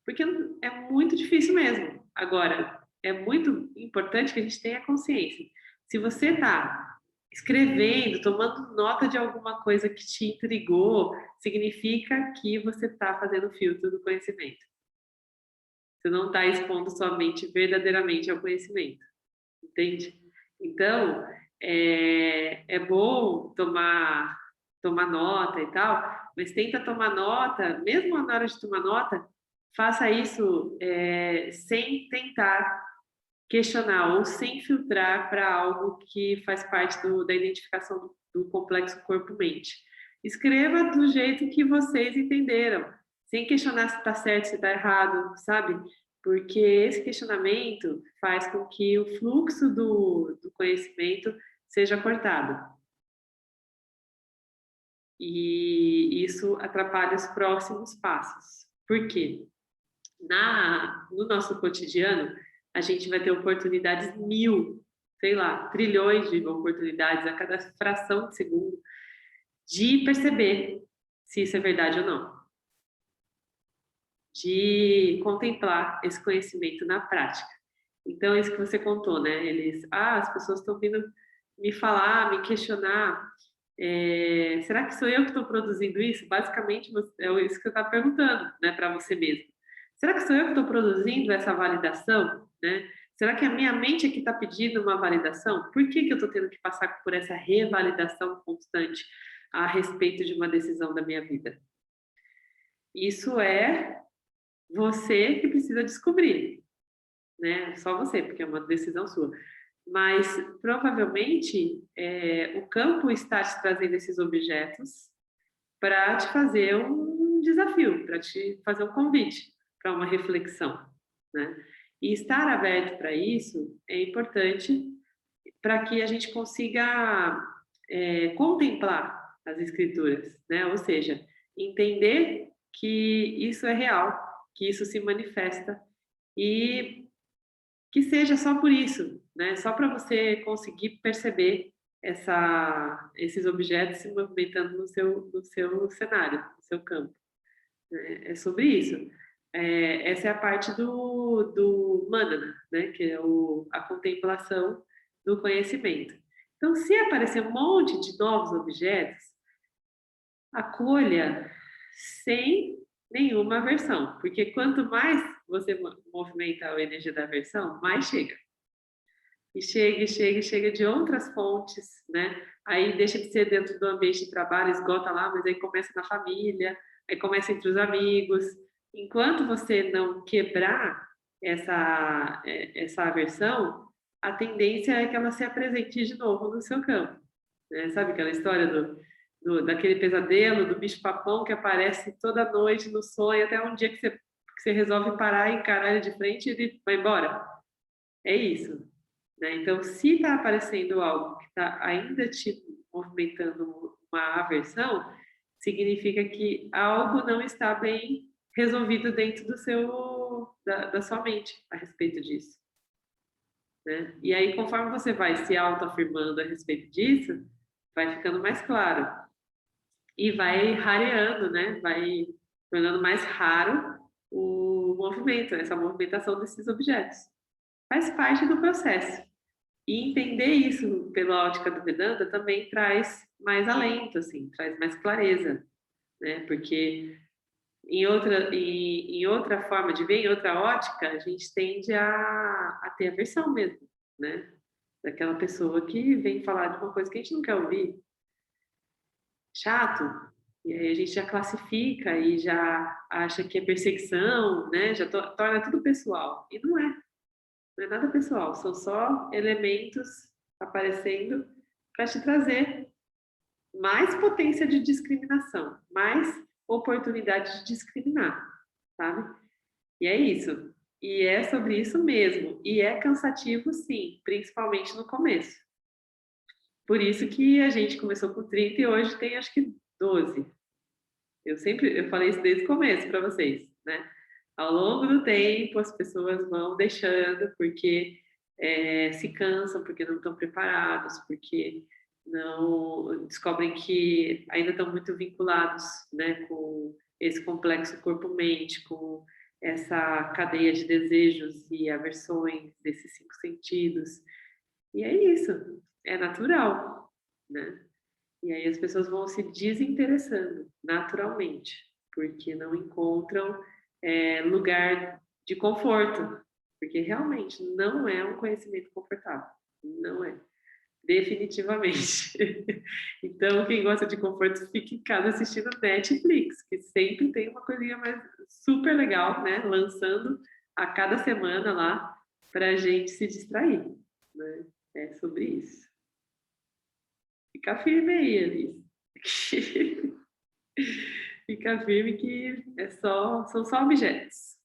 porque é muito difícil mesmo. Agora, é muito importante que a gente tenha consciência. Se você está escrevendo, tomando nota de alguma coisa que te intrigou, significa que você está fazendo filtro do conhecimento. Você não está expondo sua mente verdadeiramente ao conhecimento, entende? Então, é bom tomar nota e tal, mas tenta tomar nota, mesmo na hora de tomar nota, faça isso sem tentar questionar ou sem filtrar para algo que faz parte da identificação do complexo corpo-mente. Escreva do jeito que vocês entenderam, sem questionar se está certo, se está errado, sabe? Porque esse questionamento faz com que o fluxo do conhecimento seja cortado. E isso atrapalha os próximos passos. Por quê? No nosso cotidiano, a gente vai ter oportunidades mil, sei lá, trilhões de oportunidades a cada fração de segundo de perceber se isso é verdade ou não, de contemplar esse conhecimento na prática. Então, isso que você contou, né? As pessoas estão vindo me falar, me questionar. Será que sou eu que estou produzindo isso? Basicamente, é isso que eu estava perguntando, né, para você mesmo. Será que sou eu que estou produzindo essa validação, né? Será que a minha mente é que está pedindo uma validação? Por que eu estou tendo que passar por essa revalidação constante a respeito de uma decisão da minha vida? Isso é você que precisa descobrir, né? Só você, porque é uma decisão sua. Mas provavelmente o campo está te trazendo esses objetos para te fazer um desafio, para te fazer um convite para uma reflexão, né? E estar aberto para isso é importante para que a gente consiga contemplar as escrituras, né? Ou seja, entender que isso é real, que isso se manifesta e que seja só por isso, né? Só para você conseguir perceber esses objetos se movimentando no seu cenário, no seu campo. É sobre isso. Essa é a parte do manana, né? Que é a contemplação do conhecimento. Então, se aparecer um monte de novos objetos, acolha sem nenhuma aversão, porque quanto mais você movimenta a energia da aversão, mais chega. E chega, e chega, e chega de outras fontes, né? Aí deixa de ser dentro do ambiente de trabalho, esgota lá, mas aí começa na família, aí começa entre os amigos. Enquanto você não quebrar essa aversão, a tendência é que ela se apresente de novo no seu campo. Né? Sabe aquela história daquele pesadelo, do bicho-papão que aparece toda noite no sonho, até um dia que você resolve parar, encarar ele de frente e ele vai embora? É isso. Né? Então, se está aparecendo algo que está ainda te movimentando uma aversão, significa que algo não está bem resolvido dentro da sua mente a respeito disso. Né? E aí, conforme você vai se autoafirmando a respeito disso, vai ficando mais claro. E vai rareando, né? Vai tornando mais raro o movimento, essa movimentação desses objetos. Faz parte do processo. E entender isso pela ótica do Vedanta também traz mais alento, assim, traz mais clareza, né? Porque em outra forma de ver, em outra ótica, a gente tende a ter aversão mesmo, né? Daquela pessoa que vem falar de uma coisa que a gente não quer ouvir. Chato. E aí a gente já classifica e já acha que é perseguição, né? Já torna tudo pessoal. E não é. Não é nada pessoal, são só elementos aparecendo para te trazer mais potência de discriminação, mais oportunidade de discriminar, sabe? E é isso. E é sobre isso mesmo. E é cansativo, sim, principalmente no começo. Por isso que a gente começou com 30 e hoje tem acho que 12. Eu falei isso desde o começo para vocês, né? Ao longo do tempo, as pessoas vão deixando porque se cansam, porque não estão preparados, porque não descobrem que ainda estão muito vinculados, né, com esse complexo corpo-mente, com essa cadeia de desejos e aversões desses 5 sentidos. E é isso, é natural, né? E aí as pessoas vão se desinteressando naturalmente, porque não encontram lugar de conforto, porque realmente não é um conhecimento confortável, não é, definitivamente. Então, quem gosta de conforto, fica em casa assistindo Netflix, que sempre tem uma coisinha mais super legal, né, lançando a cada semana lá para a gente se distrair, né? É sobre isso. Fica firme aí, Alice. Fica firme que são só objetos.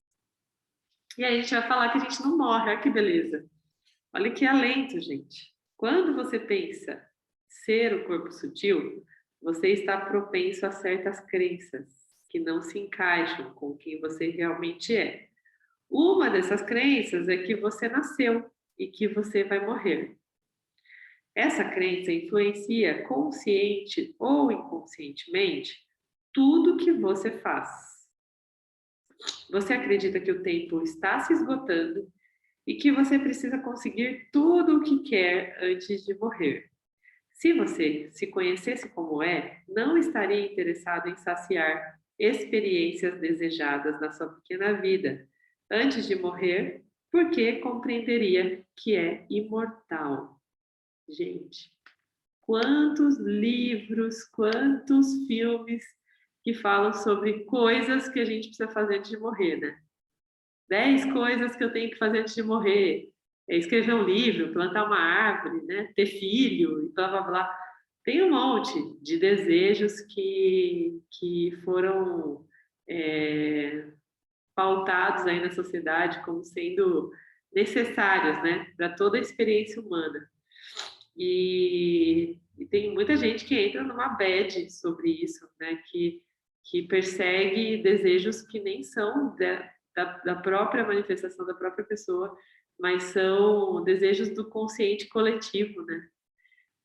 E aí a gente vai falar que a gente não morre, olha que beleza. Olha que alento, gente. Quando você pensa ser o corpo sutil, você está propenso a certas crenças que não se encaixam com quem você realmente é. Uma dessas crenças é que você nasceu e que você vai morrer. Essa crença influencia consciente ou inconscientemente tudo que você faz. Você acredita que o tempo está se esgotando e que você precisa conseguir tudo o que quer antes de morrer. Se você se conhecesse como é, não estaria interessado em saciar experiências desejadas na sua pequena vida antes de morrer, porque compreenderia que é imortal. Gente, quantos livros, quantos filmes que falam sobre coisas que a gente precisa fazer antes de morrer, né? 10 coisas que eu tenho que fazer antes de morrer. Escrever um livro, plantar uma árvore, né? Ter filho e blá, blá, blá. Tem um monte de desejos que foram pautados aí na sociedade como sendo necessários, né? Para toda a experiência humana. E tem muita gente que entra numa bad sobre isso, né? Que persegue desejos que nem são da própria manifestação da própria pessoa, mas são desejos do consciente coletivo, né?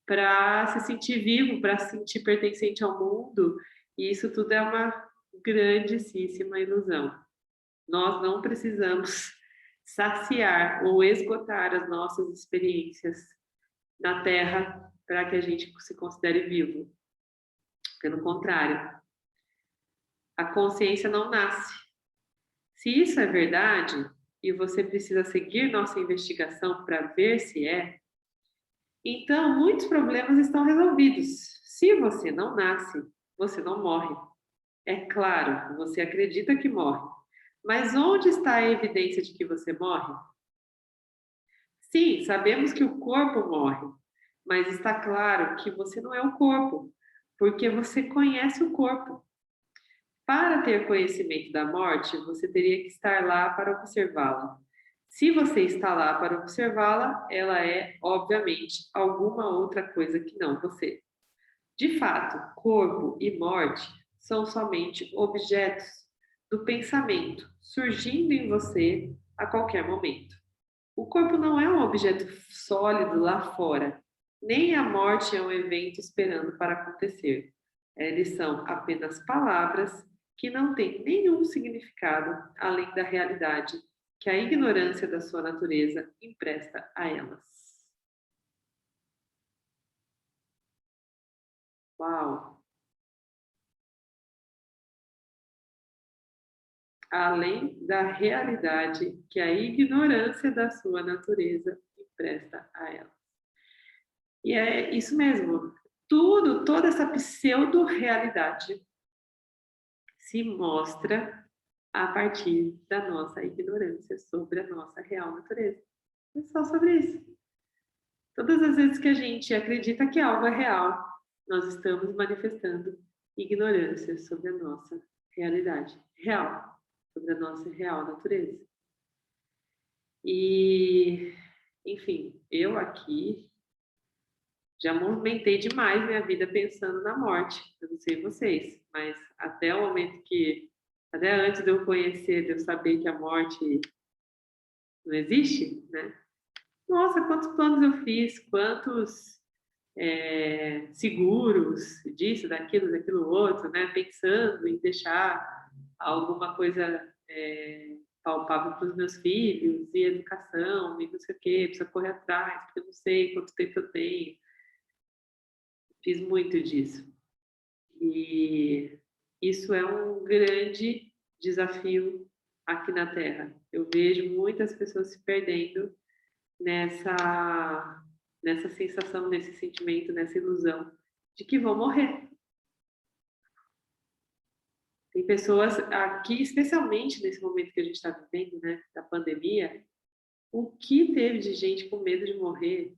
Para se sentir vivo, para se sentir pertencente ao mundo, e isso tudo é uma grandíssima ilusão. Nós não precisamos saciar ou esgotar as nossas experiências na Terra para que a gente se considere vivo. Pelo contrário, a consciência não nasce. Se isso é verdade, e você precisa seguir nossa investigação para ver se é, então muitos problemas estão resolvidos. Se você não nasce, você não morre. É claro, você acredita que morre. Mas onde está a evidência de que você morre? Sim, sabemos que o corpo morre, mas está claro que você não é o corpo, porque você conhece o corpo. Para ter conhecimento da morte, você teria que estar lá para observá-la. Se você está lá para observá-la, ela é, obviamente, alguma outra coisa que não você. De fato, corpo e morte são somente objetos do pensamento surgindo em você a qualquer momento. O corpo não é um objeto sólido lá fora, nem a morte é um evento esperando para acontecer. Eles são apenas palavras que não têm nenhum significado além da realidade que a ignorância da sua natureza empresta a elas. Uau! Além da realidade que a ignorância da sua natureza empresta a elas. E é isso mesmo. Toda essa pseudo-realidade se mostra a partir da nossa ignorância sobre a nossa real natureza. É só sobre isso. Todas as vezes que a gente acredita que algo é real, nós estamos manifestando ignorância sobre a nossa realidade real, sobre a nossa real natureza. E, enfim, eu aqui já movimentei demais minha vida pensando na morte. Eu não sei vocês, mas até o momento até antes de eu conhecer, de eu saber que a morte não existe, né? Nossa, quantos planos eu fiz, quantos seguros disso, daquilo outro, né? Pensando em deixar alguma coisa palpável para os meus filhos, e educação, e não sei o quê, precisa correr atrás, porque eu não sei quanto tempo eu tenho. Fiz muito disso. E isso é um grande desafio aqui na Terra. Eu vejo muitas pessoas se perdendo nessa sensação, nesse sentimento, nessa ilusão de que vão morrer. Tem pessoas aqui, especialmente nesse momento que a gente está vivendo, né, da pandemia, o que teve de gente com medo de morrer,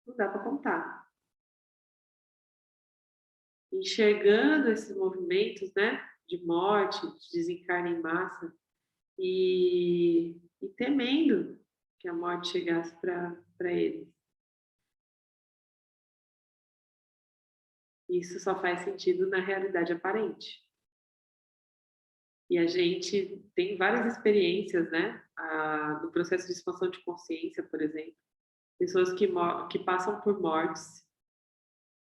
não dá para contar. Enxergando esses movimentos, né, de morte, de desencarne em massa, e temendo que a morte chegasse para eles. Isso só faz sentido na realidade aparente. E a gente tem várias experiências, né? No processo de expansão de consciência, por exemplo, pessoas que passam por mortes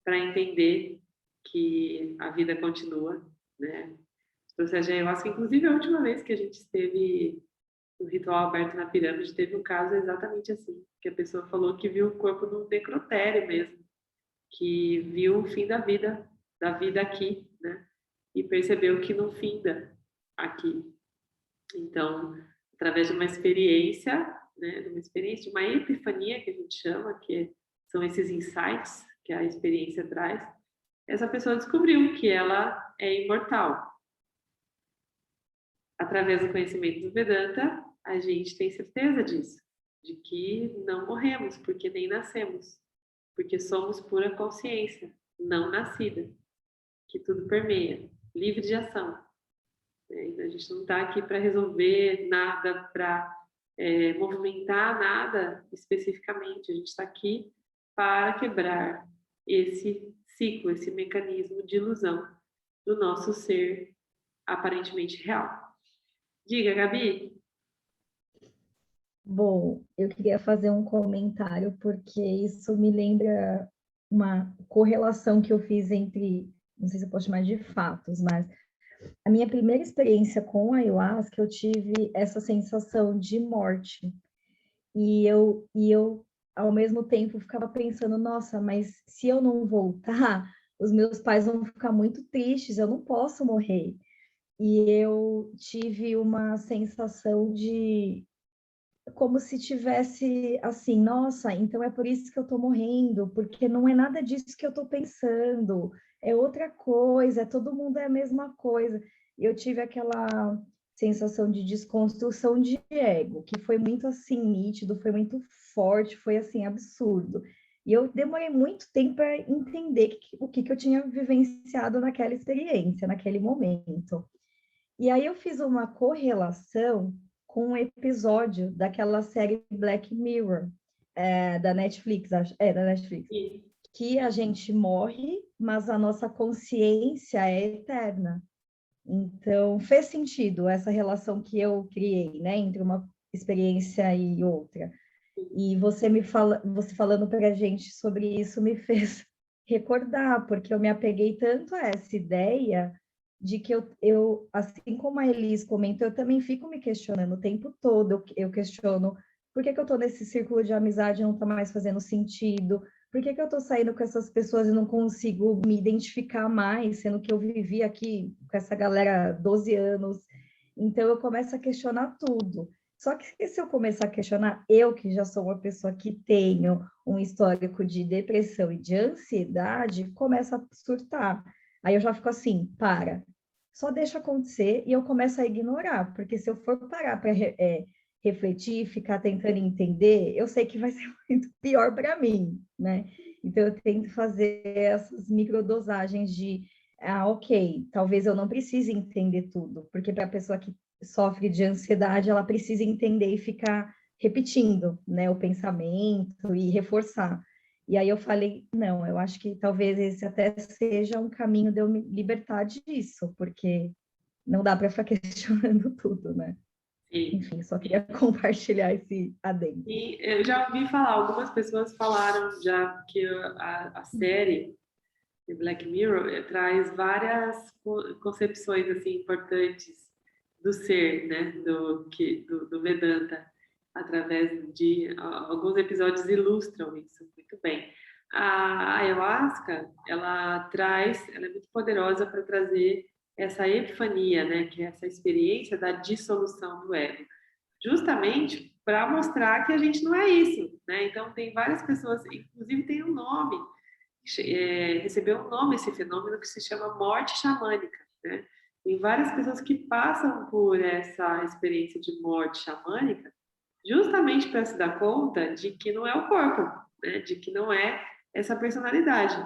para entender que a vida continua, né? Os processos de ayahuasca, inclusive a última vez que a gente esteve no ritual aberto na pirâmide, teve um caso exatamente assim, que a pessoa falou que viu o corpo no necrotério mesmo, que viu o fim da vida aqui, né? E percebeu que não finda aqui. Então, através de uma experiência, né, de uma epifania que a gente chama, que são esses insights que a experiência traz, essa pessoa descobriu que ela é imortal. Através do conhecimento do Vedanta, a gente tem certeza disso, de que não morremos, porque nem nascemos, porque somos pura consciência, não nascida, que tudo permeia, livre de ação. A gente não está aqui para resolver nada, para movimentar nada especificamente. A gente está aqui para quebrar esse ciclo, esse mecanismo de ilusão do nosso ser aparentemente real. Diga, Gabi. Bom, eu queria fazer um comentário porque isso me lembra uma correlação que eu fiz entre, não sei se eu posso chamar de fatos, mas a minha primeira experiência com a ayahuasca, eu tive essa sensação de morte. E eu, ao mesmo tempo, ficava pensando, nossa, mas se eu não voltar, os meus pais vão ficar muito tristes, eu não posso morrer. E eu tive uma sensação de como se tivesse assim, nossa, então é por isso que eu estou morrendo, porque não é nada disso que eu estou pensando, é outra coisa, todo mundo é a mesma coisa. E eu tive aquela sensação de desconstrução de ego, que foi muito assim nítido, foi muito forte, foi assim absurdo. E eu demorei muito tempo para entender o que eu tinha vivenciado naquela experiência, naquele momento. E aí eu fiz uma correlação com um episódio daquela série Black Mirror, da Netflix, da Netflix, Sim. que a gente morre, mas a nossa consciência é eterna. Então, fez sentido essa relação que eu criei, né, entre uma experiência e outra. E você falando para a gente sobre isso me fez recordar, porque eu me apeguei tanto a essa ideia de que assim como a Elis comentou, eu também fico me questionando o tempo todo. Eu questiono por que eu estou nesse círculo de amizade e não está mais fazendo sentido? Por que eu estou saindo com essas pessoas e não consigo me identificar mais, sendo que eu vivi aqui com essa galera há 12 anos? Então eu começo a questionar tudo. Só que se eu começar a questionar, eu que já sou uma pessoa que tenho um histórico de depressão e de ansiedade, começa a surtar. Aí eu já fico assim, só deixa acontecer e eu começo a ignorar, porque se eu for parar para refletir, ficar tentando entender, eu sei que vai ser muito pior para mim, né? Então eu tento fazer essas microdosagens de, ok, talvez eu não precise entender tudo, porque para a pessoa que sofre de ansiedade, ela precisa entender e ficar repetindo, né, o pensamento e reforçar. E aí eu falei, não, eu acho que talvez esse até seja um caminho de eu me libertar disso, porque não dá para ficar questionando tudo, né? Sim. Enfim, só queria compartilhar esse adendo. E eu já ouvi falar, algumas pessoas falaram já que a série de Black Mirror traz várias concepções assim importantes do ser, né, do Vedanta, através de alguns episódios ilustram isso muito bem. A ayahuasca, ela é muito poderosa para trazer essa epifania, né, que é essa experiência da dissolução do ego, justamente para mostrar que a gente não é isso, né? Então tem várias pessoas, inclusive tem um nome, recebeu um nome esse fenômeno que se chama morte xamânica, né? Tem várias pessoas que passam por essa experiência de morte xamânica justamente para se dar conta de que não é o corpo, né? De que não é essa personalidade.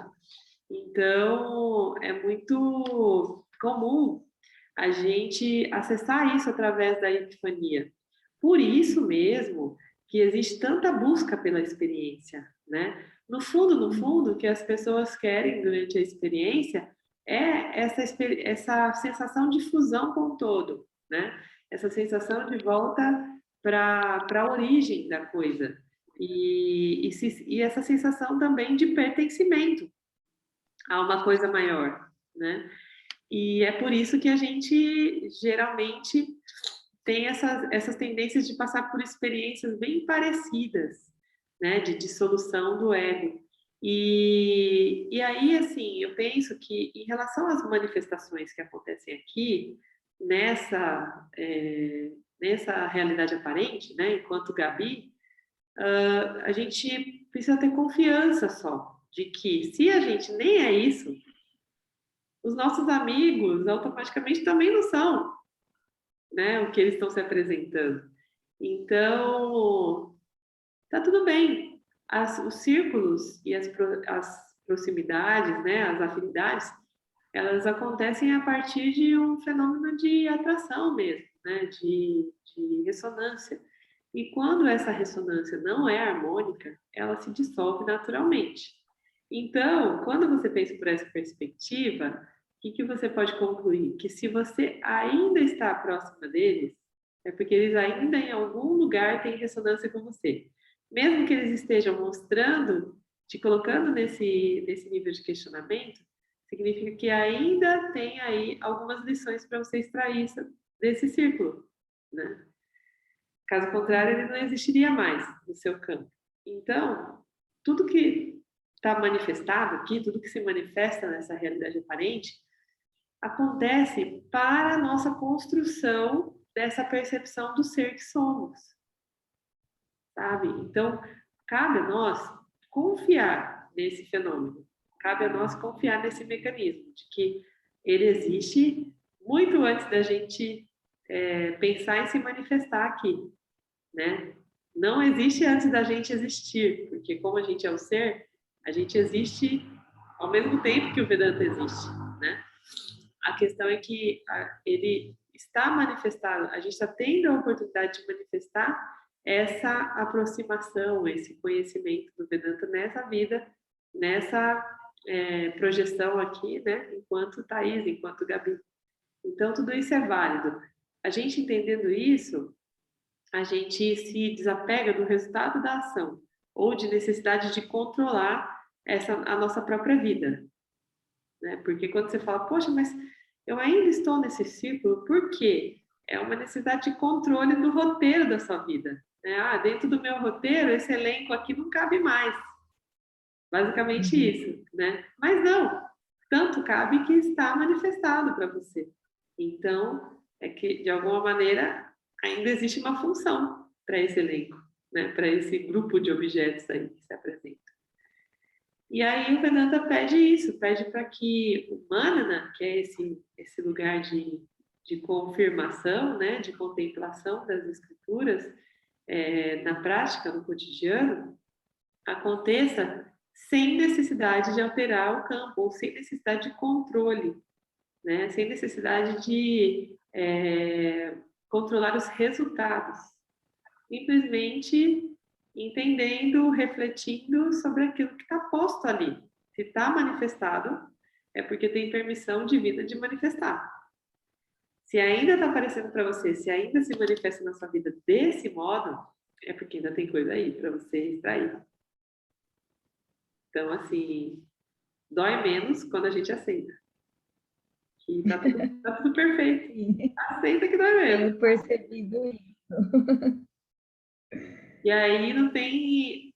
Então, é muito comum a gente acessar isso através da epifania. Por isso mesmo que existe tanta busca pela experiência, né? No fundo, o que as pessoas querem durante a experiência é essa sensação de fusão com o todo, né? Essa sensação de volta para a origem da coisa. E essa sensação também de pertencimento a uma coisa maior, né? E é por isso que a gente geralmente tem essas tendências de passar por experiências bem parecidas, né, de dissolução do ego. E aí, assim, eu penso que em relação às manifestações que acontecem aqui, nessa realidade aparente, né, enquanto Gabi, a gente precisa ter confiança só de que se a gente nem é isso, os nossos amigos automaticamente também não são, né, o que eles estão se apresentando. Então, tá tudo bem. Os círculos e as proximidades, né, as afinidades, elas acontecem a partir de um fenômeno de atração mesmo, né, de ressonância. E quando essa ressonância não é harmônica, ela se dissolve naturalmente. Então, quando você pensa por essa perspectiva, o que você pode concluir? Que se você ainda está próxima deles, é porque eles ainda em algum lugar têm ressonância com você. Mesmo que eles estejam mostrando, te colocando nesse nível de questionamento, significa que ainda tem aí algumas lições para você extrair desse círculo, né? Caso contrário, ele não existiria mais no seu campo. Então, tudo que está manifestado aqui, tudo que se manifesta nessa realidade aparente, acontece para a nossa construção dessa percepção do ser que somos, sabe? Então, cabe a nós confiar nesse fenômeno, cabe a nós confiar nesse mecanismo, de que ele existe muito antes da gente pensar em se manifestar aqui, né? Não existe antes da gente existir, porque como a gente é o ser, a gente existe ao mesmo tempo que o Vedanta existe, né? A questão é que ele está manifestado, a gente está tendo a oportunidade de manifestar essa aproximação, esse conhecimento do Vedanta nessa vida, nessa projeção aqui, né? Enquanto Thaís, enquanto Gabi. Então, tudo isso é válido. A gente entendendo isso, a gente se desapega do resultado da ação ou de necessidade de controlar a nossa própria vida, né? Porque quando você fala, poxa, mas eu ainda estou nesse círculo, por quê? É uma necessidade de controle do roteiro da sua vida, né? Ah, dentro do meu roteiro, esse elenco aqui não cabe mais. Basicamente isso, né? Mas não, tanto cabe que está manifestado para você. Então, é que, de alguma maneira, ainda existe uma função para esse elenco, né? Para esse grupo de objetos aí que se apresenta. E aí o Vedanta pede isso, pede para que o Manana, que é esse lugar de confirmação, né? De contemplação das escrituras, na prática, no cotidiano, aconteça sem necessidade de alterar o campo, ou sem necessidade de controle, né? Sem necessidade de controlar os resultados. Simplesmente entendendo, refletindo sobre aquilo que está posto ali. Se está manifestado, é porque tem permissão divina de manifestar. Se ainda está aparecendo para você, se ainda se manifesta na sua vida desse modo, é porque ainda tem coisa aí para você extrair. Então, assim, dói menos quando a gente aceita. Que tá tudo perfeito. Sim, Aceita que dói menos. tenho percebido isso. E aí não tem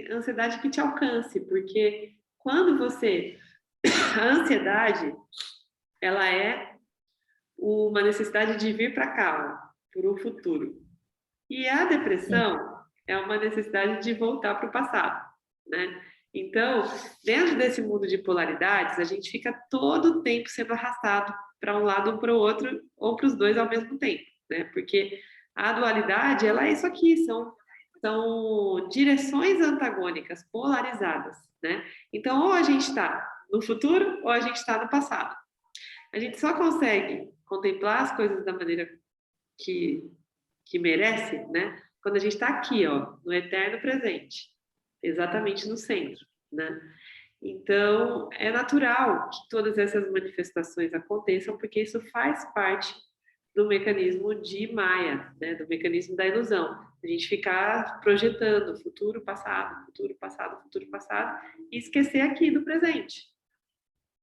ansiedade que te alcance, porque quando você... A ansiedade, ela é uma necessidade de vir para cá, para o futuro. E a Sim. depressão é uma necessidade de voltar para o passado, né? Então, dentro desse mundo de polaridades, a gente fica todo o tempo sendo arrastado para um lado ou para o outro, ou para os dois ao mesmo tempo, né? Porque a dualidade, ela é isso aqui, são direções antagônicas, polarizadas, né? Então, ou a gente está no futuro, ou a gente está no passado. A gente só consegue contemplar as coisas da maneira que merece, né? Quando a gente está aqui, ó, no eterno presente, exatamente no centro, né? Então, é natural que todas essas manifestações aconteçam, porque isso faz parte do mecanismo de Maya, né? Do mecanismo da ilusão. A gente ficar projetando futuro, passado, futuro, passado, futuro, passado, e esquecer aqui do presente.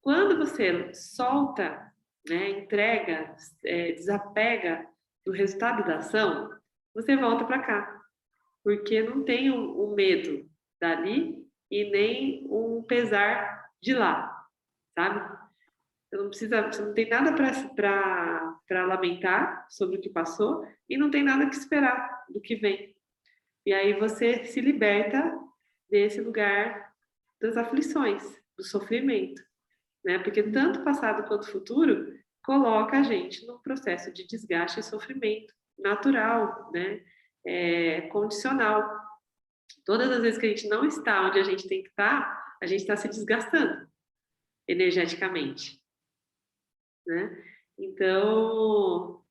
Quando você solta, né, entrega, desapega do resultado da ação, você volta para cá, porque não tem um medo dali e nem um pesar de lá, sabe? Você não tem nada para lamentar sobre o que passou e não tem nada que esperar do que vem. E aí você se liberta desse lugar das aflições, do sofrimento, né? Porque tanto o passado quanto o futuro coloca a gente num processo de desgaste e sofrimento natural, né? Condicional. Todas as vezes que a gente não está onde a gente tem que estar, a gente está se desgastando energeticamente, né? Então,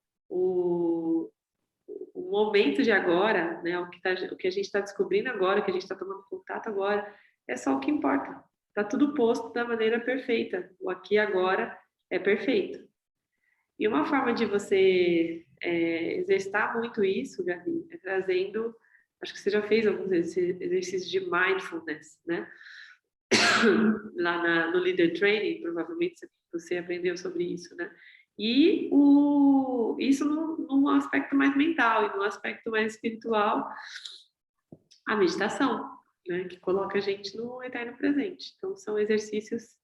o momento de agora, né, o que a gente está descobrindo agora, o que a gente está tomando contato agora, é só o que importa. Está tudo posto da maneira perfeita. O aqui e agora é perfeito. E uma forma de você exercitar muito isso, Gabi, é trazendo, acho que você já fez alguns exercícios de mindfulness, né? Lá no Leader Training, provavelmente você aprendeu sobre isso, né? E isso num aspecto mais mental e num aspecto mais espiritual, a meditação, né? Que coloca a gente no eterno presente. Então, são exercícios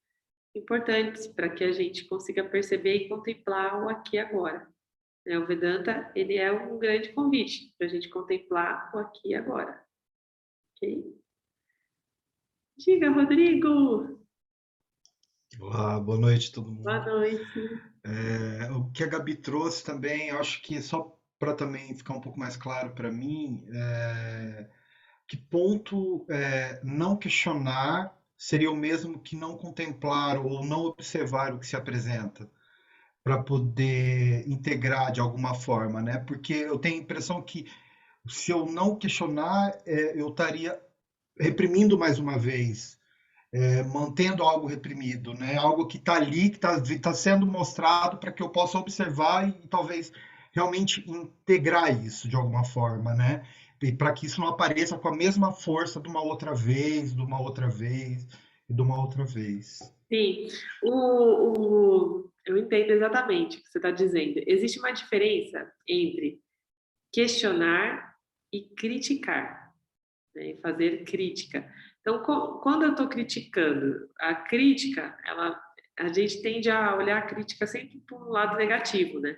importantes para que a gente consiga perceber e contemplar o aqui e agora. O Vedanta, ele é um grande convite para a gente contemplar o aqui e agora. Ok? Diga, Rodrigo! Olá, boa noite todo mundo. Boa noite. O que a Gabi trouxe também, eu acho que só para também ficar um pouco mais claro para mim, que ponto não questionar seria o mesmo que não contemplar ou não observar o que se apresenta, para poder integrar de alguma forma, né? Porque eu tenho a impressão que se eu não questionar, eu estaria reprimindo mais uma vez, mantendo algo reprimido, né? Algo que está ali, que está sendo mostrado para que eu possa observar e talvez realmente integrar isso de alguma forma, né? E para que isso não apareça com a mesma força de uma outra vez, de uma outra vez e de uma outra vez. Sim, eu entendo exatamente o que você está dizendo. Existe uma diferença entre questionar e criticar, né? Fazer crítica. Então, quando eu estou criticando, a crítica, a gente tende a olhar a crítica sempre por um lado negativo, né?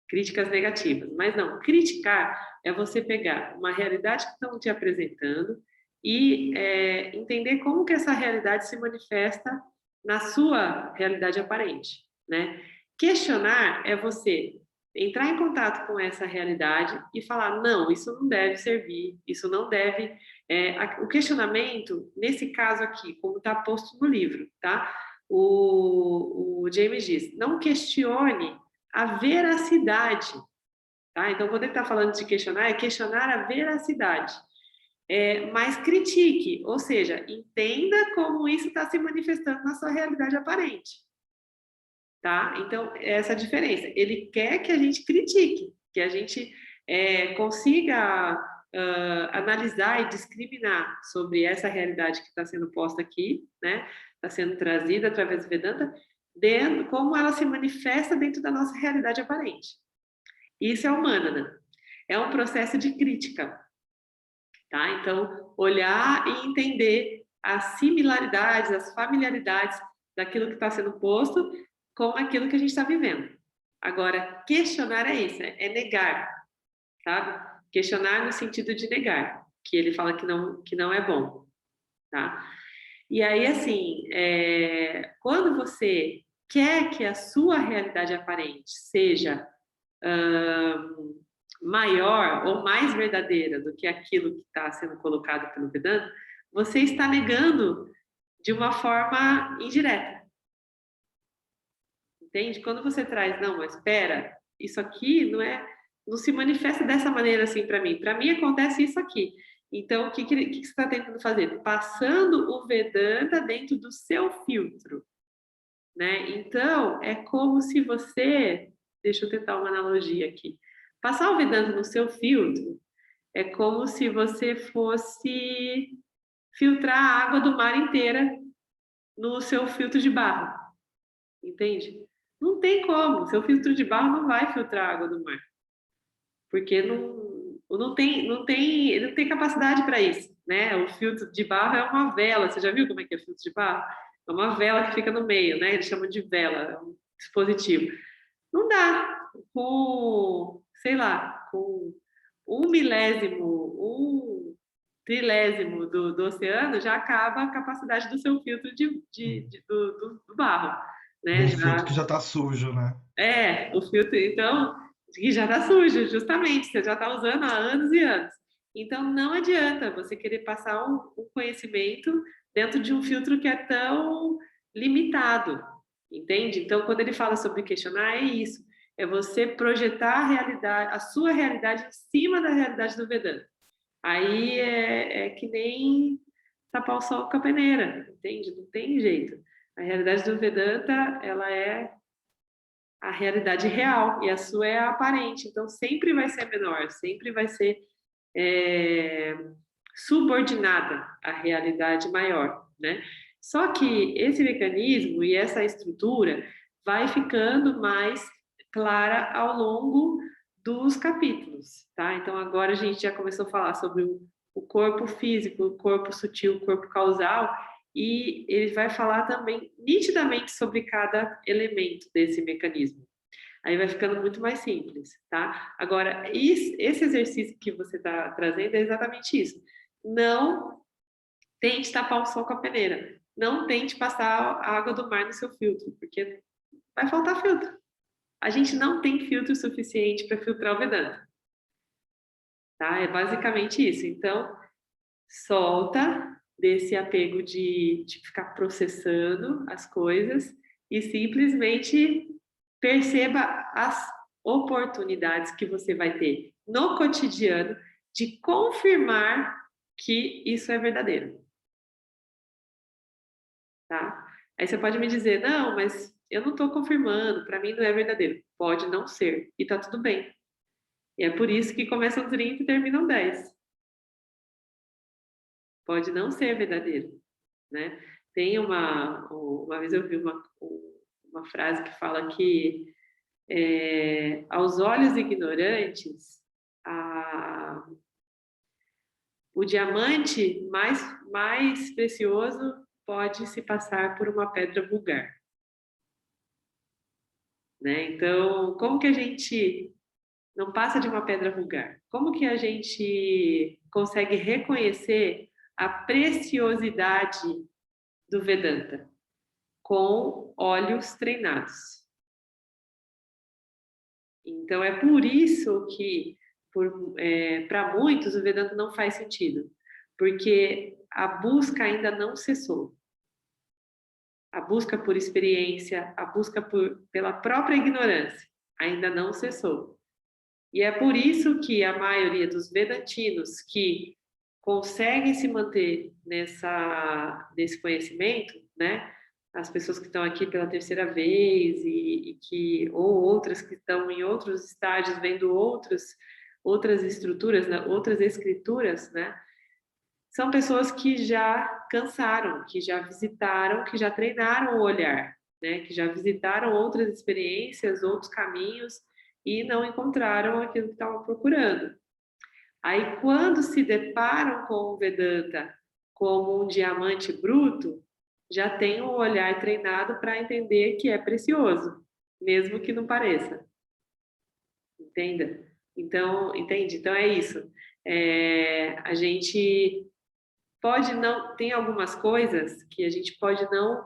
Críticas negativas. Mas não, criticar é você pegar uma realidade que estão te apresentando e entender como que essa realidade se manifesta na sua realidade aparente, né? Questionar é você entrar em contato com essa realidade e falar, não, isso não deve servir, isso não deve... o questionamento, nesse caso aqui, como está posto no livro, tá? O James diz, não questione a veracidade, tá? Então, quando ele está falando de questionar, é questionar a veracidade. Mas critique, ou seja, entenda como isso está se manifestando na sua realidade aparente, tá? Então, essa é a diferença. Ele quer que a gente critique, que a gente consiga analisar e discriminar sobre essa realidade que está sendo posta aqui, né? Está sendo trazida através do Vedanta, como ela se manifesta dentro da nossa realidade aparente. Isso é humana, né? É um processo de crítica, tá? Então, olhar e entender as similaridades, as familiaridades daquilo que está sendo posto com aquilo que a gente está vivendo. Agora, questionar é isso, é negar, sabe? Questionar no sentido de negar, que ele fala que não é bom, tá? E aí, assim, quando você quer que a sua realidade aparente seja maior ou mais verdadeira do que aquilo que está sendo colocado pelo Vedanta, você está negando de uma forma indireta. Entende? Quando você traz, não, mas espera, isso aqui não se manifesta dessa maneira assim para mim. Para mim acontece isso aqui. Então, o que você está tentando fazer? Passando o Vedanta dentro do seu filtro, né? Então, é como se você... Deixa eu tentar uma analogia aqui. Passar o Vedanta no seu filtro é como se você fosse filtrar a água do mar inteira no seu filtro de barro. Entende? Não tem como. Seu filtro de barro não vai filtrar a água do mar. Porque não tem capacidade para isso, né? O filtro de barro é uma vela. Você já viu como é que é o filtro de barro? É uma vela que fica no meio, né? Eles chamam de vela, é um dispositivo. Não dá. Sei lá, com 1/1000, 1/3000 do oceano, já acaba a capacidade do seu filtro do barro, né? Um filtro que já está sujo, né? O filtro, então, que já está sujo, justamente, você já está usando há anos e anos. Então, não adianta você querer passar um conhecimento dentro de um filtro que é tão limitado, entende? Então, quando ele fala sobre questionar, é isso. É você projetar a realidade, a sua realidade em cima da realidade do Vedanta. Aí é que nem tapar o sol com a peneira, entende? Não tem jeito. A realidade do Vedanta, ela é a realidade real e a sua é a aparente. Então, sempre vai ser menor, sempre vai ser subordinada à realidade maior, né? Só que esse mecanismo e essa estrutura vai ficando mais clara ao longo dos capítulos, tá? Então, agora a gente já começou a falar sobre o corpo físico, o corpo sutil, o corpo causal, e ele vai falar também nitidamente sobre cada elemento desse mecanismo. Aí vai ficando muito mais simples, tá? Agora, esse exercício que você está trazendo é exatamente isso. Não tente tapar o sol com a peneira. Não tente passar a água do mar no seu filtro, porque vai faltar filtro. A gente não tem filtro suficiente para filtrar o Vedanta. Tá? É basicamente isso. Então, solta desse apego de ficar processando as coisas e simplesmente perceba as oportunidades que você vai ter no cotidiano de confirmar que isso é verdadeiro. Tá? Aí você pode me dizer, não, mas eu não estou confirmando, para mim não é verdadeiro. Pode não ser, e tá tudo bem. E é por isso que começam 30 e terminam 10. Pode não ser verdadeiro, né? Tem uma vez eu vi uma frase que fala que aos olhos ignorantes, o diamante mais precioso pode se passar por uma pedra vulgar, né? Então, como que a gente não passa de uma pedra vulgar? Como que a gente consegue reconhecer a preciosidade do Vedanta? Com olhos treinados. Então, é por isso que, para muitos, o Vedanta não faz sentido, porque a busca ainda não cessou. A busca por experiência, a busca pela própria ignorância ainda não cessou. E é por isso que a maioria dos vedantinos que conseguem se manter nesse conhecimento, né? As pessoas que estão aqui pela terceira vez ou outras que estão em outros estágios vendo outras estruturas, né? Outras escrituras, né? São pessoas que já cansaram, que já visitaram, que já treinaram o olhar, né? Que já visitaram outras experiências, outros caminhos e não encontraram aquilo que estavam procurando. Aí, quando se deparam com o Vedanta como um diamante bruto, já tem um olhar treinado para entender que é precioso, mesmo que não pareça. Entenda? Então, entende? Então é isso. A gente pode não... Tem algumas coisas que a gente pode não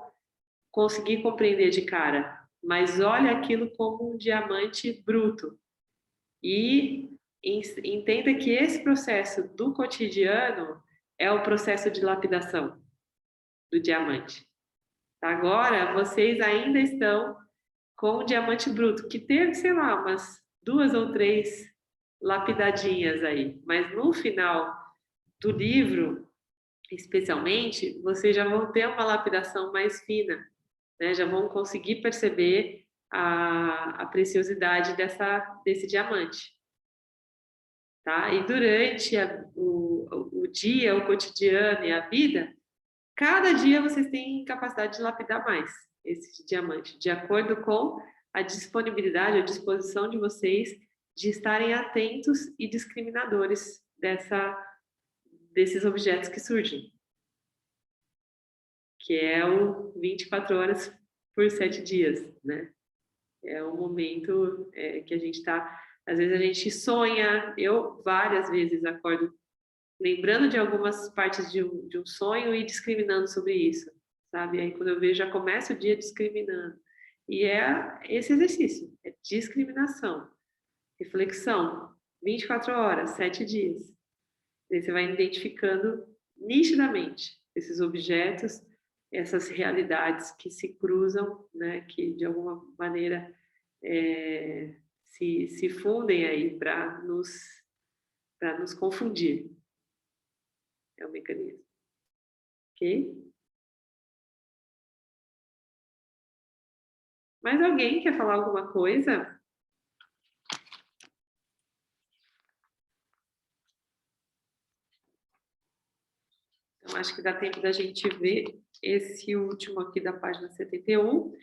conseguir compreender de cara, mas olha aquilo como um diamante bruto. E entenda que esse processo do cotidiano é o processo de lapidação do diamante. Agora, vocês ainda estão com o diamante bruto, que teve, sei lá, umas 2 ou 3 lapidadinhas aí. Mas no final do livro, especialmente, vocês já vão ter uma lapidação mais fina, né? Já vão conseguir perceber a preciosidade desse diamante. Tá? E durante o dia, o cotidiano e a vida, cada dia vocês têm capacidade de lapidar mais esse diamante, de acordo com a disponibilidade, a disposição de vocês de estarem atentos e discriminadores desses objetos que surgem, que é o 24 horas por 7 dias, né? É um momento que a gente está... Às vezes a gente sonha, eu várias vezes acordo lembrando de algumas partes de um sonho e discriminando sobre isso, sabe? Aí quando eu vejo, já começa o dia discriminando. E é esse exercício, é discriminação, reflexão, 24 horas, 7 dias. Aí você vai identificando nitidamente esses objetos, essas realidades que se cruzam, né? Que de alguma maneira se fundem aí para nos confundir. É o mecanismo. Ok? Mais alguém quer falar alguma coisa? Então, acho que dá tempo da gente ver esse último aqui da página 71.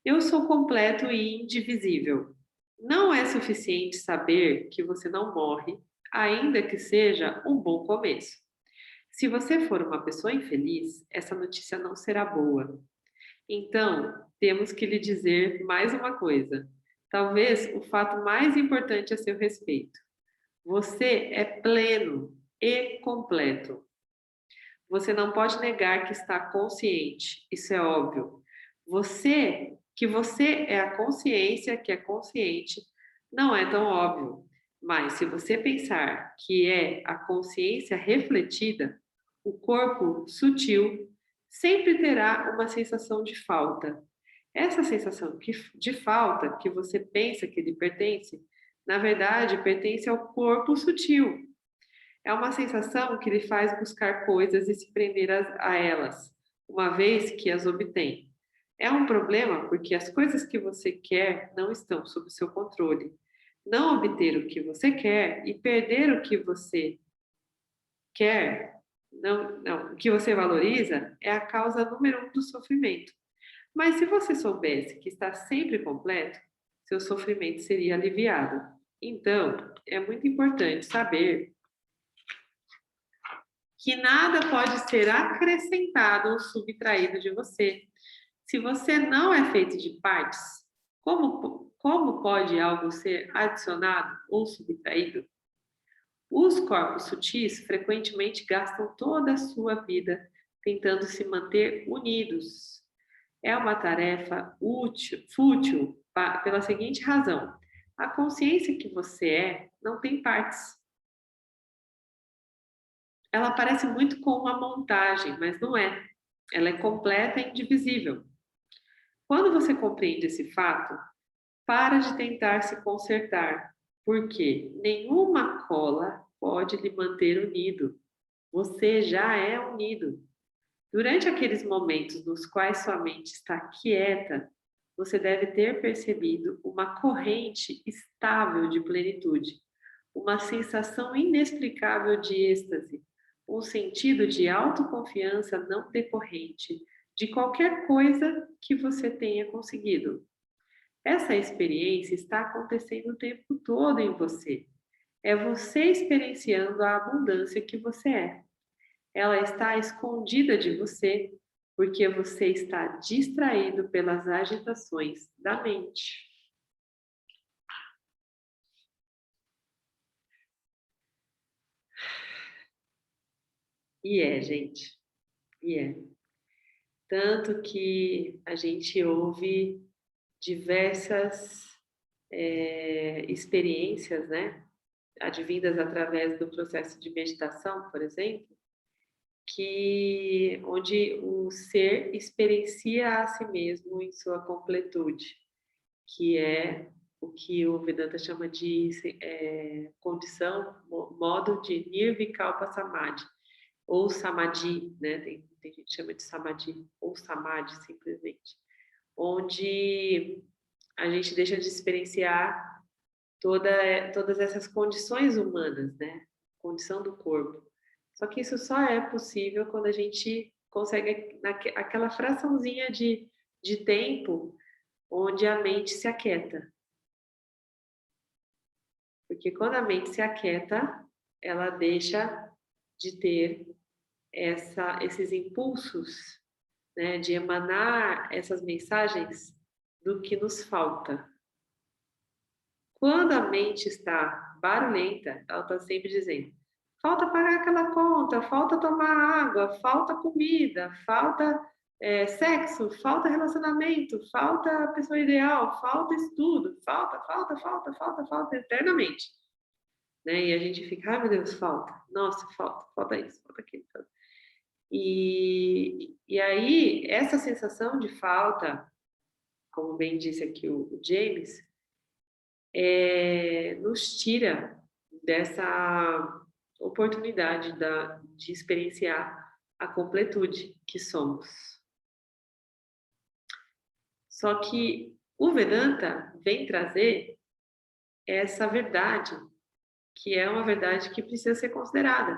Eu sou completo e indivisível. Não é suficiente saber que você não morre, ainda que seja um bom começo. Se você for uma pessoa infeliz, essa notícia não será boa. Então, temos que lhe dizer mais uma coisa. Talvez o fato mais importante a seu respeito. Você é pleno e completo. Você não pode negar que está consciente, isso é óbvio. Que você é a consciência que é consciente, não é tão óbvio. Mas se você pensar que é a consciência refletida, o corpo sutil sempre terá uma sensação de falta. Essa sensação de falta que você pensa que lhe pertence, na verdade, pertence ao corpo sutil. É uma sensação que lhe faz buscar coisas e se prender a elas, uma vez que as obtém. É um problema porque as coisas que você quer não estão sob seu controle. Não obter o que você quer e perder o que você quer, o que você valoriza, é a causa número 1 do sofrimento. Mas se você soubesse que está sempre completo, seu sofrimento seria aliviado. Então, é muito importante saber que nada pode ser acrescentado ou subtraído de você. Se você não é feito de partes, como pode algo ser adicionado ou subtraído? Os corpos sutis frequentemente gastam toda a sua vida tentando se manter unidos. É uma tarefa fútil pela seguinte razão: a consciência que você é não tem partes. Ela parece muito com uma montagem, mas não é. Ela é completa e indivisível. Quando você compreende esse fato, para de tentar se consertar, porque nenhuma cola pode lhe manter unido. Você já é unido. Durante aqueles momentos nos quais sua mente está quieta, você deve ter percebido uma corrente estável de plenitude, uma sensação inexplicável de êxtase, um sentido de autoconfiança não decorrente de qualquer coisa que você tenha conseguido. Essa experiência está acontecendo o tempo todo em você. É você experienciando a abundância que você é. Ela está escondida de você porque você está distraído pelas agitações da mente. E é, gente. E é. Tanto que a gente ouve diversas experiências, né? Advindas através do processo de meditação, por exemplo, onde o ser experiencia a si mesmo em sua completude, que é o que o Vedanta chama de condição, modo de Nirvikalpa Samadhi, ou Samadhi, né? Tem gente que chama de Samadhi, ou Samadhi simplesmente, onde a gente deixa de experienciar todas essas condições humanas, né? Condição do corpo. Só que isso só é possível quando a gente consegue aquela fraçãozinha de tempo onde a mente se aquieta. Porque quando a mente se aquieta, ela deixa de ter esses impulsos, né, de emanar essas mensagens do que nos falta. Quando a mente está barulhenta, ela está sempre dizendo: falta pagar aquela conta, falta tomar água, falta comida, falta sexo, falta relacionamento, falta pessoa ideal, falta estudo, falta eternamente. Né? E a gente fica: ai meu Deus, falta, nossa, falta isso, falta aquilo. E aí, essa sensação de falta, como bem disse aqui o James, nos tira dessa oportunidade de experienciar a completude que somos. Só que o Vedanta vem trazer essa verdade, que é uma verdade que precisa ser considerada,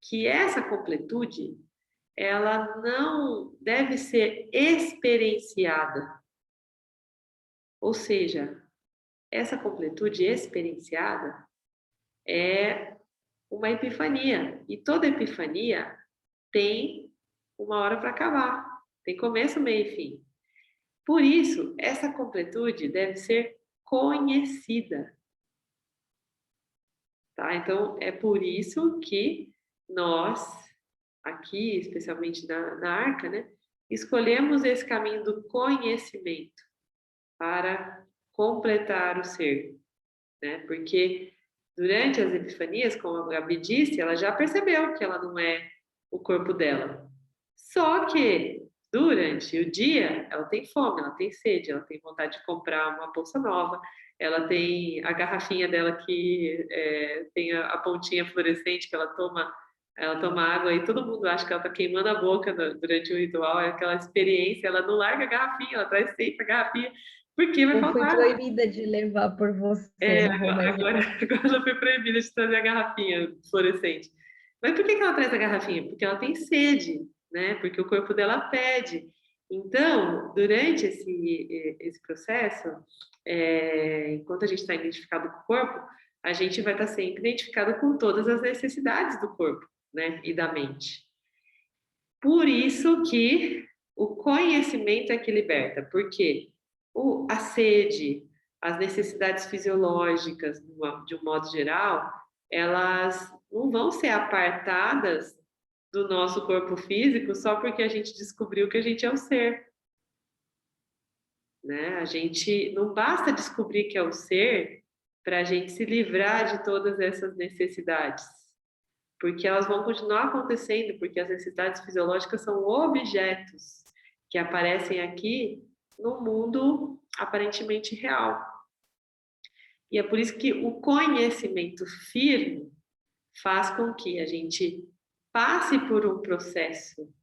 que essa completude, ela não deve ser experienciada. Ou seja, essa completude experienciada é uma epifania. E toda epifania tem uma hora para acabar. Tem começo, meio e fim. Por isso, essa completude deve ser conhecida. Tá? Então, é por isso que nós, aqui, especialmente na Arca, né, escolhemos esse caminho do conhecimento para completar o ser. Né? Porque durante as epifanias, como a Gabi disse, ela já percebeu que ela não é o corpo dela. Só que durante o dia, ela tem fome, ela tem sede, ela tem vontade de comprar uma bolsa nova, ela tem a garrafinha dela que tem a pontinha fluorescente que ela toma água e todo mundo acha que ela está queimando a boca durante o ritual, é aquela experiência, ela não larga a garrafinha, ela traz sempre a garrafinha, porque vai Eu fui faltar. proibida de levar por você, não vou mais Agora ela foi proibida de trazer a garrafinha fluorescente. Mas por que ela traz a garrafinha? Porque ela tem sede, né? Porque o corpo dela pede. Então, durante esse processo, enquanto a gente está identificado com o corpo, a gente vai estar sempre identificado com todas as necessidades do corpo, né? E da mente. Por isso que o conhecimento é que liberta, porque a sede, as necessidades fisiológicas, de um modo geral, elas não vão ser apartadas do nosso corpo físico só porque a gente descobriu que a gente é o ser. Né? A gente não basta descobrir que é o ser para a gente se livrar de todas essas necessidades, porque elas vão continuar acontecendo, porque as necessidades fisiológicas são objetos que aparecem aqui no mundo aparentemente real. E é por isso que o conhecimento firme faz com que a gente passe por um processo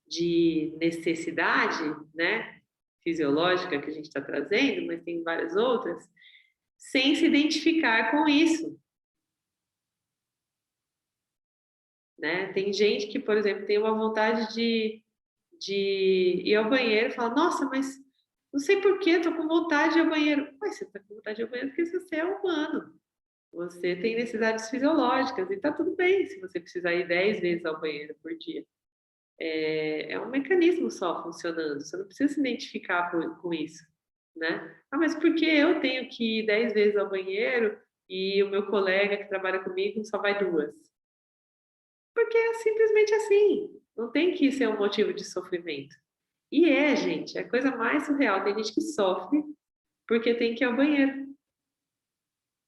de necessidade, né, fisiológica que a gente está trazendo, mas tem várias outras, sem se identificar com isso. Né? Tem gente que, por exemplo, tem uma vontade de ir ao banheiro e fala, nossa, mas não sei por que, estou com vontade de ir ao banheiro. Mas você está com vontade de ir ao banheiro porque você é humano. Você tem necessidades fisiológicas e está tudo bem se você precisar ir 10 vezes ao banheiro por dia. É um mecanismo só funcionando, você não precisa se identificar com isso. Né? Ah, mas por que eu tenho que ir 10 vezes ao banheiro e o meu colega que trabalha comigo só vai 2? Porque é simplesmente assim. Não tem que ser um motivo de sofrimento. E gente, é a coisa mais surreal. Tem gente que sofre porque tem que ir ao banheiro.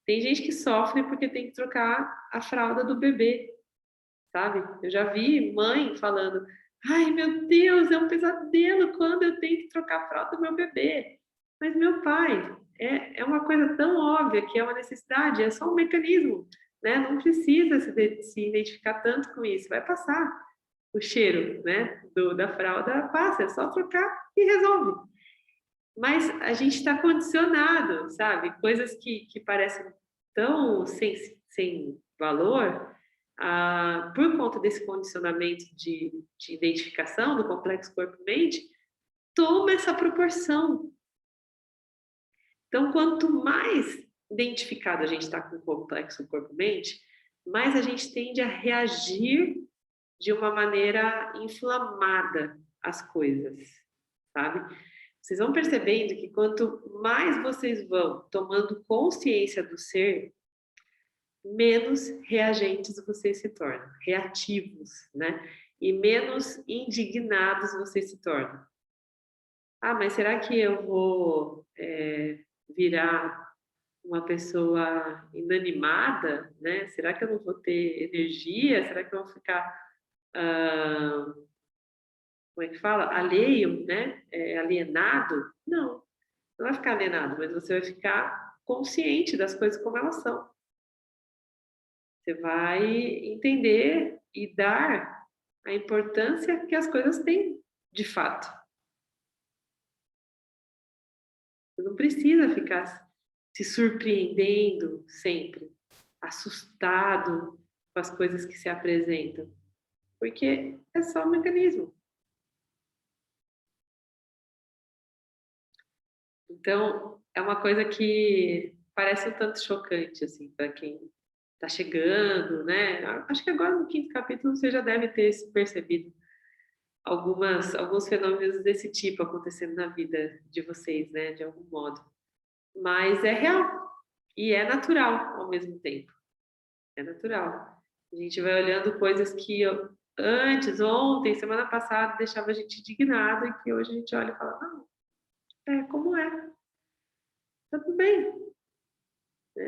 Tem gente que sofre porque tem que trocar a fralda do bebê, sabe? Eu já vi mãe falando, ai meu Deus, é um pesadelo quando eu tenho que trocar a fralda do meu bebê. Mas meu pai, é uma coisa tão óbvia que é uma necessidade, é só um mecanismo. Né? Não precisa se identificar tanto com isso, vai passar o cheiro, né, da fralda, passa, é só trocar e resolve. Mas a gente está condicionado, sabe? Coisas que parecem tão sem valor, por conta desse condicionamento de identificação do complexo corpo-mente, toma essa proporção. Então, quanto mais identificado a gente está com o complexo corpo-mente, mais a gente tende a reagir de uma maneira inflamada às coisas, sabe? Vocês vão percebendo que quanto mais vocês vão tomando consciência do ser, menos reagentes vocês se tornam, reativos, né? E menos indignados vocês se tornam. Ah, mas será que eu vou virar uma pessoa inanimada, né? Será que eu não vou ter energia? Será que eu vou ficar, como é que fala? Alheio, né? Alienado? Não, não vai ficar alienado, mas você vai ficar consciente das coisas como elas são. Você vai entender e dar a importância que as coisas têm de fato. Você não precisa ficar se surpreendendo sempre, assustado com as coisas que se apresentam, porque é só um mecanismo. Então, é uma coisa que parece um tanto chocante, assim, para quem está chegando, né? Acho que agora no 5º capítulo você já deve ter percebido alguns fenômenos desse tipo acontecendo na vida de vocês, né? De algum modo. Mas é real e é natural ao mesmo tempo. É natural. A gente vai olhando coisas que antes, ontem, semana passada, deixava a gente indignado e que hoje a gente olha e fala, não, é como é. Tá tudo bem.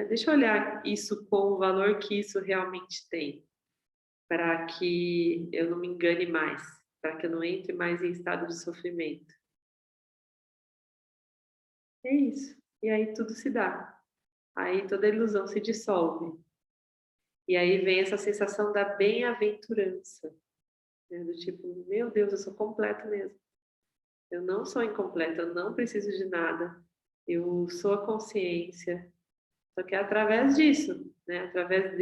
Deixa eu olhar isso com o valor que isso realmente tem, para que eu não me engane mais, para que eu não entre mais em estado de sofrimento. É isso. E aí tudo se dá. Aí toda ilusão se dissolve. E aí vem essa sensação da bem-aventurança, né? Do tipo, meu Deus, eu sou completo mesmo. Eu não sou incompleta, eu não preciso de nada. Eu sou a consciência. Só que é através disso, né? Através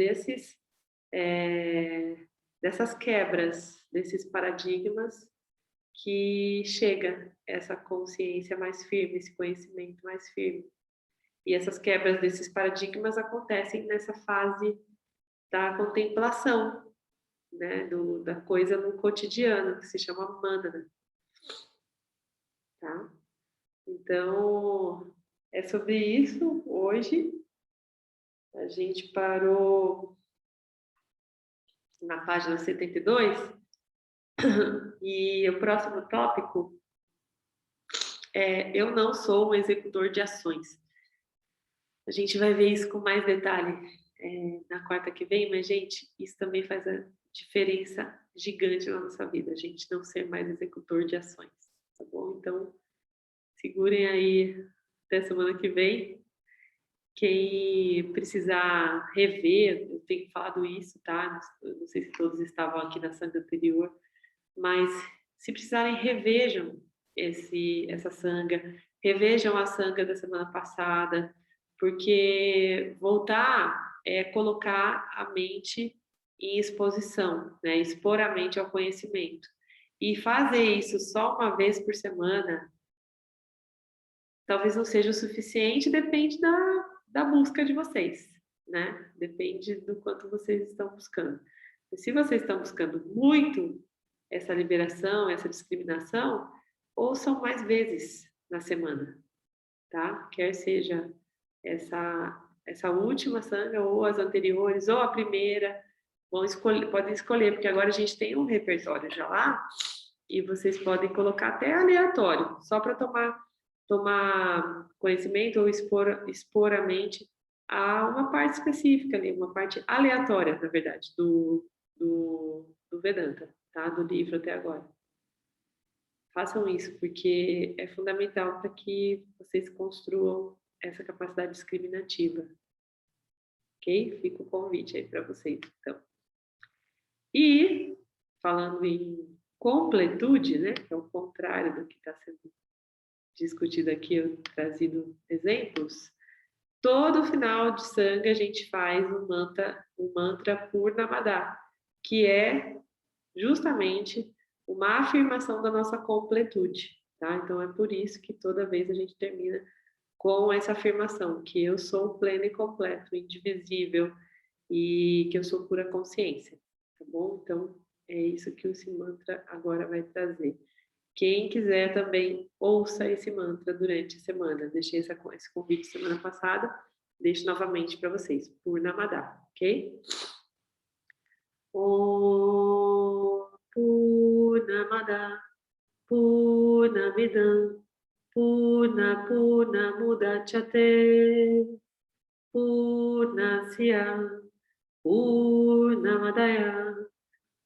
dessas quebras, desses paradigmas, que chega essa consciência mais firme, esse conhecimento mais firme. E essas quebras desses paradigmas acontecem nessa fase da contemplação, né? Da coisa no cotidiano, que se chama manana, tá? Então, é sobre isso hoje. A gente parou na página 72 e o próximo tópico é eu não sou um executor de ações. A gente vai ver isso com mais detalhe na quarta que vem, mas, gente, isso também faz a diferença gigante na nossa vida, a gente não ser mais executor de ações, tá bom? Então, segurem aí até semana que vem. Quem precisar rever, eu tenho falado isso, tá? Não sei se todos estavam aqui na sanga anterior, mas se precisarem, revejam essa sanga, revejam a sanga da semana passada, porque voltar é colocar a mente em exposição, né? Expor a mente ao conhecimento. E fazer isso só uma vez por semana, talvez não seja o suficiente, depende da busca de vocês, né? Depende do quanto vocês estão buscando. E se vocês estão buscando muito essa liberação, essa discriminação, ouçam mais vezes na semana, tá? Quer seja essa última sanga, ou as anteriores, ou a primeira, podem escolher, porque agora a gente tem um repertório já lá, e vocês podem colocar até aleatório, só para tomar conhecimento ou expor a mente a uma parte específica ali, uma parte aleatória, na verdade, do Vedanta, tá? Do livro até agora. Façam isso, porque é fundamental para que vocês construam essa capacidade discriminativa. Ok? Fica o convite aí para vocês, então. E, falando em completude, né? Que é o contrário do que está sendo discutido aqui, eu trazido exemplos. Todo final de sanga a gente faz um mantra Purnamada, que é justamente uma afirmação da nossa completude, tá? Então é por isso que toda vez a gente termina com essa afirmação, que eu sou pleno e completo, indivisível e que eu sou pura consciência, tá bom? Então é isso que esse mantra agora vai trazer. Quem quiser também, ouça esse mantra durante a semana. Deixei esse convite semana passada, deixo novamente para vocês, Purnamada, ok? Om Purnamada Purnamidam Purnamudachyate Purnasya Purnamadaya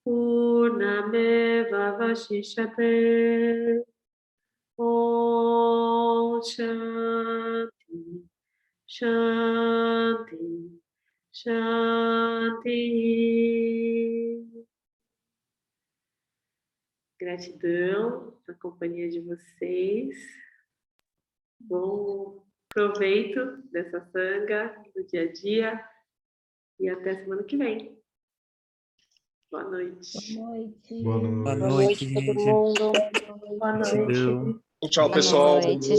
Purnameva Vashishyate Om Shanti Shanti, Shanti. Gratidão na companhia de vocês. Bom proveito dessa sanga do dia a dia e até semana que vem. Boa noite. Boa noite. Boa noite. Boa noite, todo mundo. Boa noite. Tchau, pessoal. Boa noite.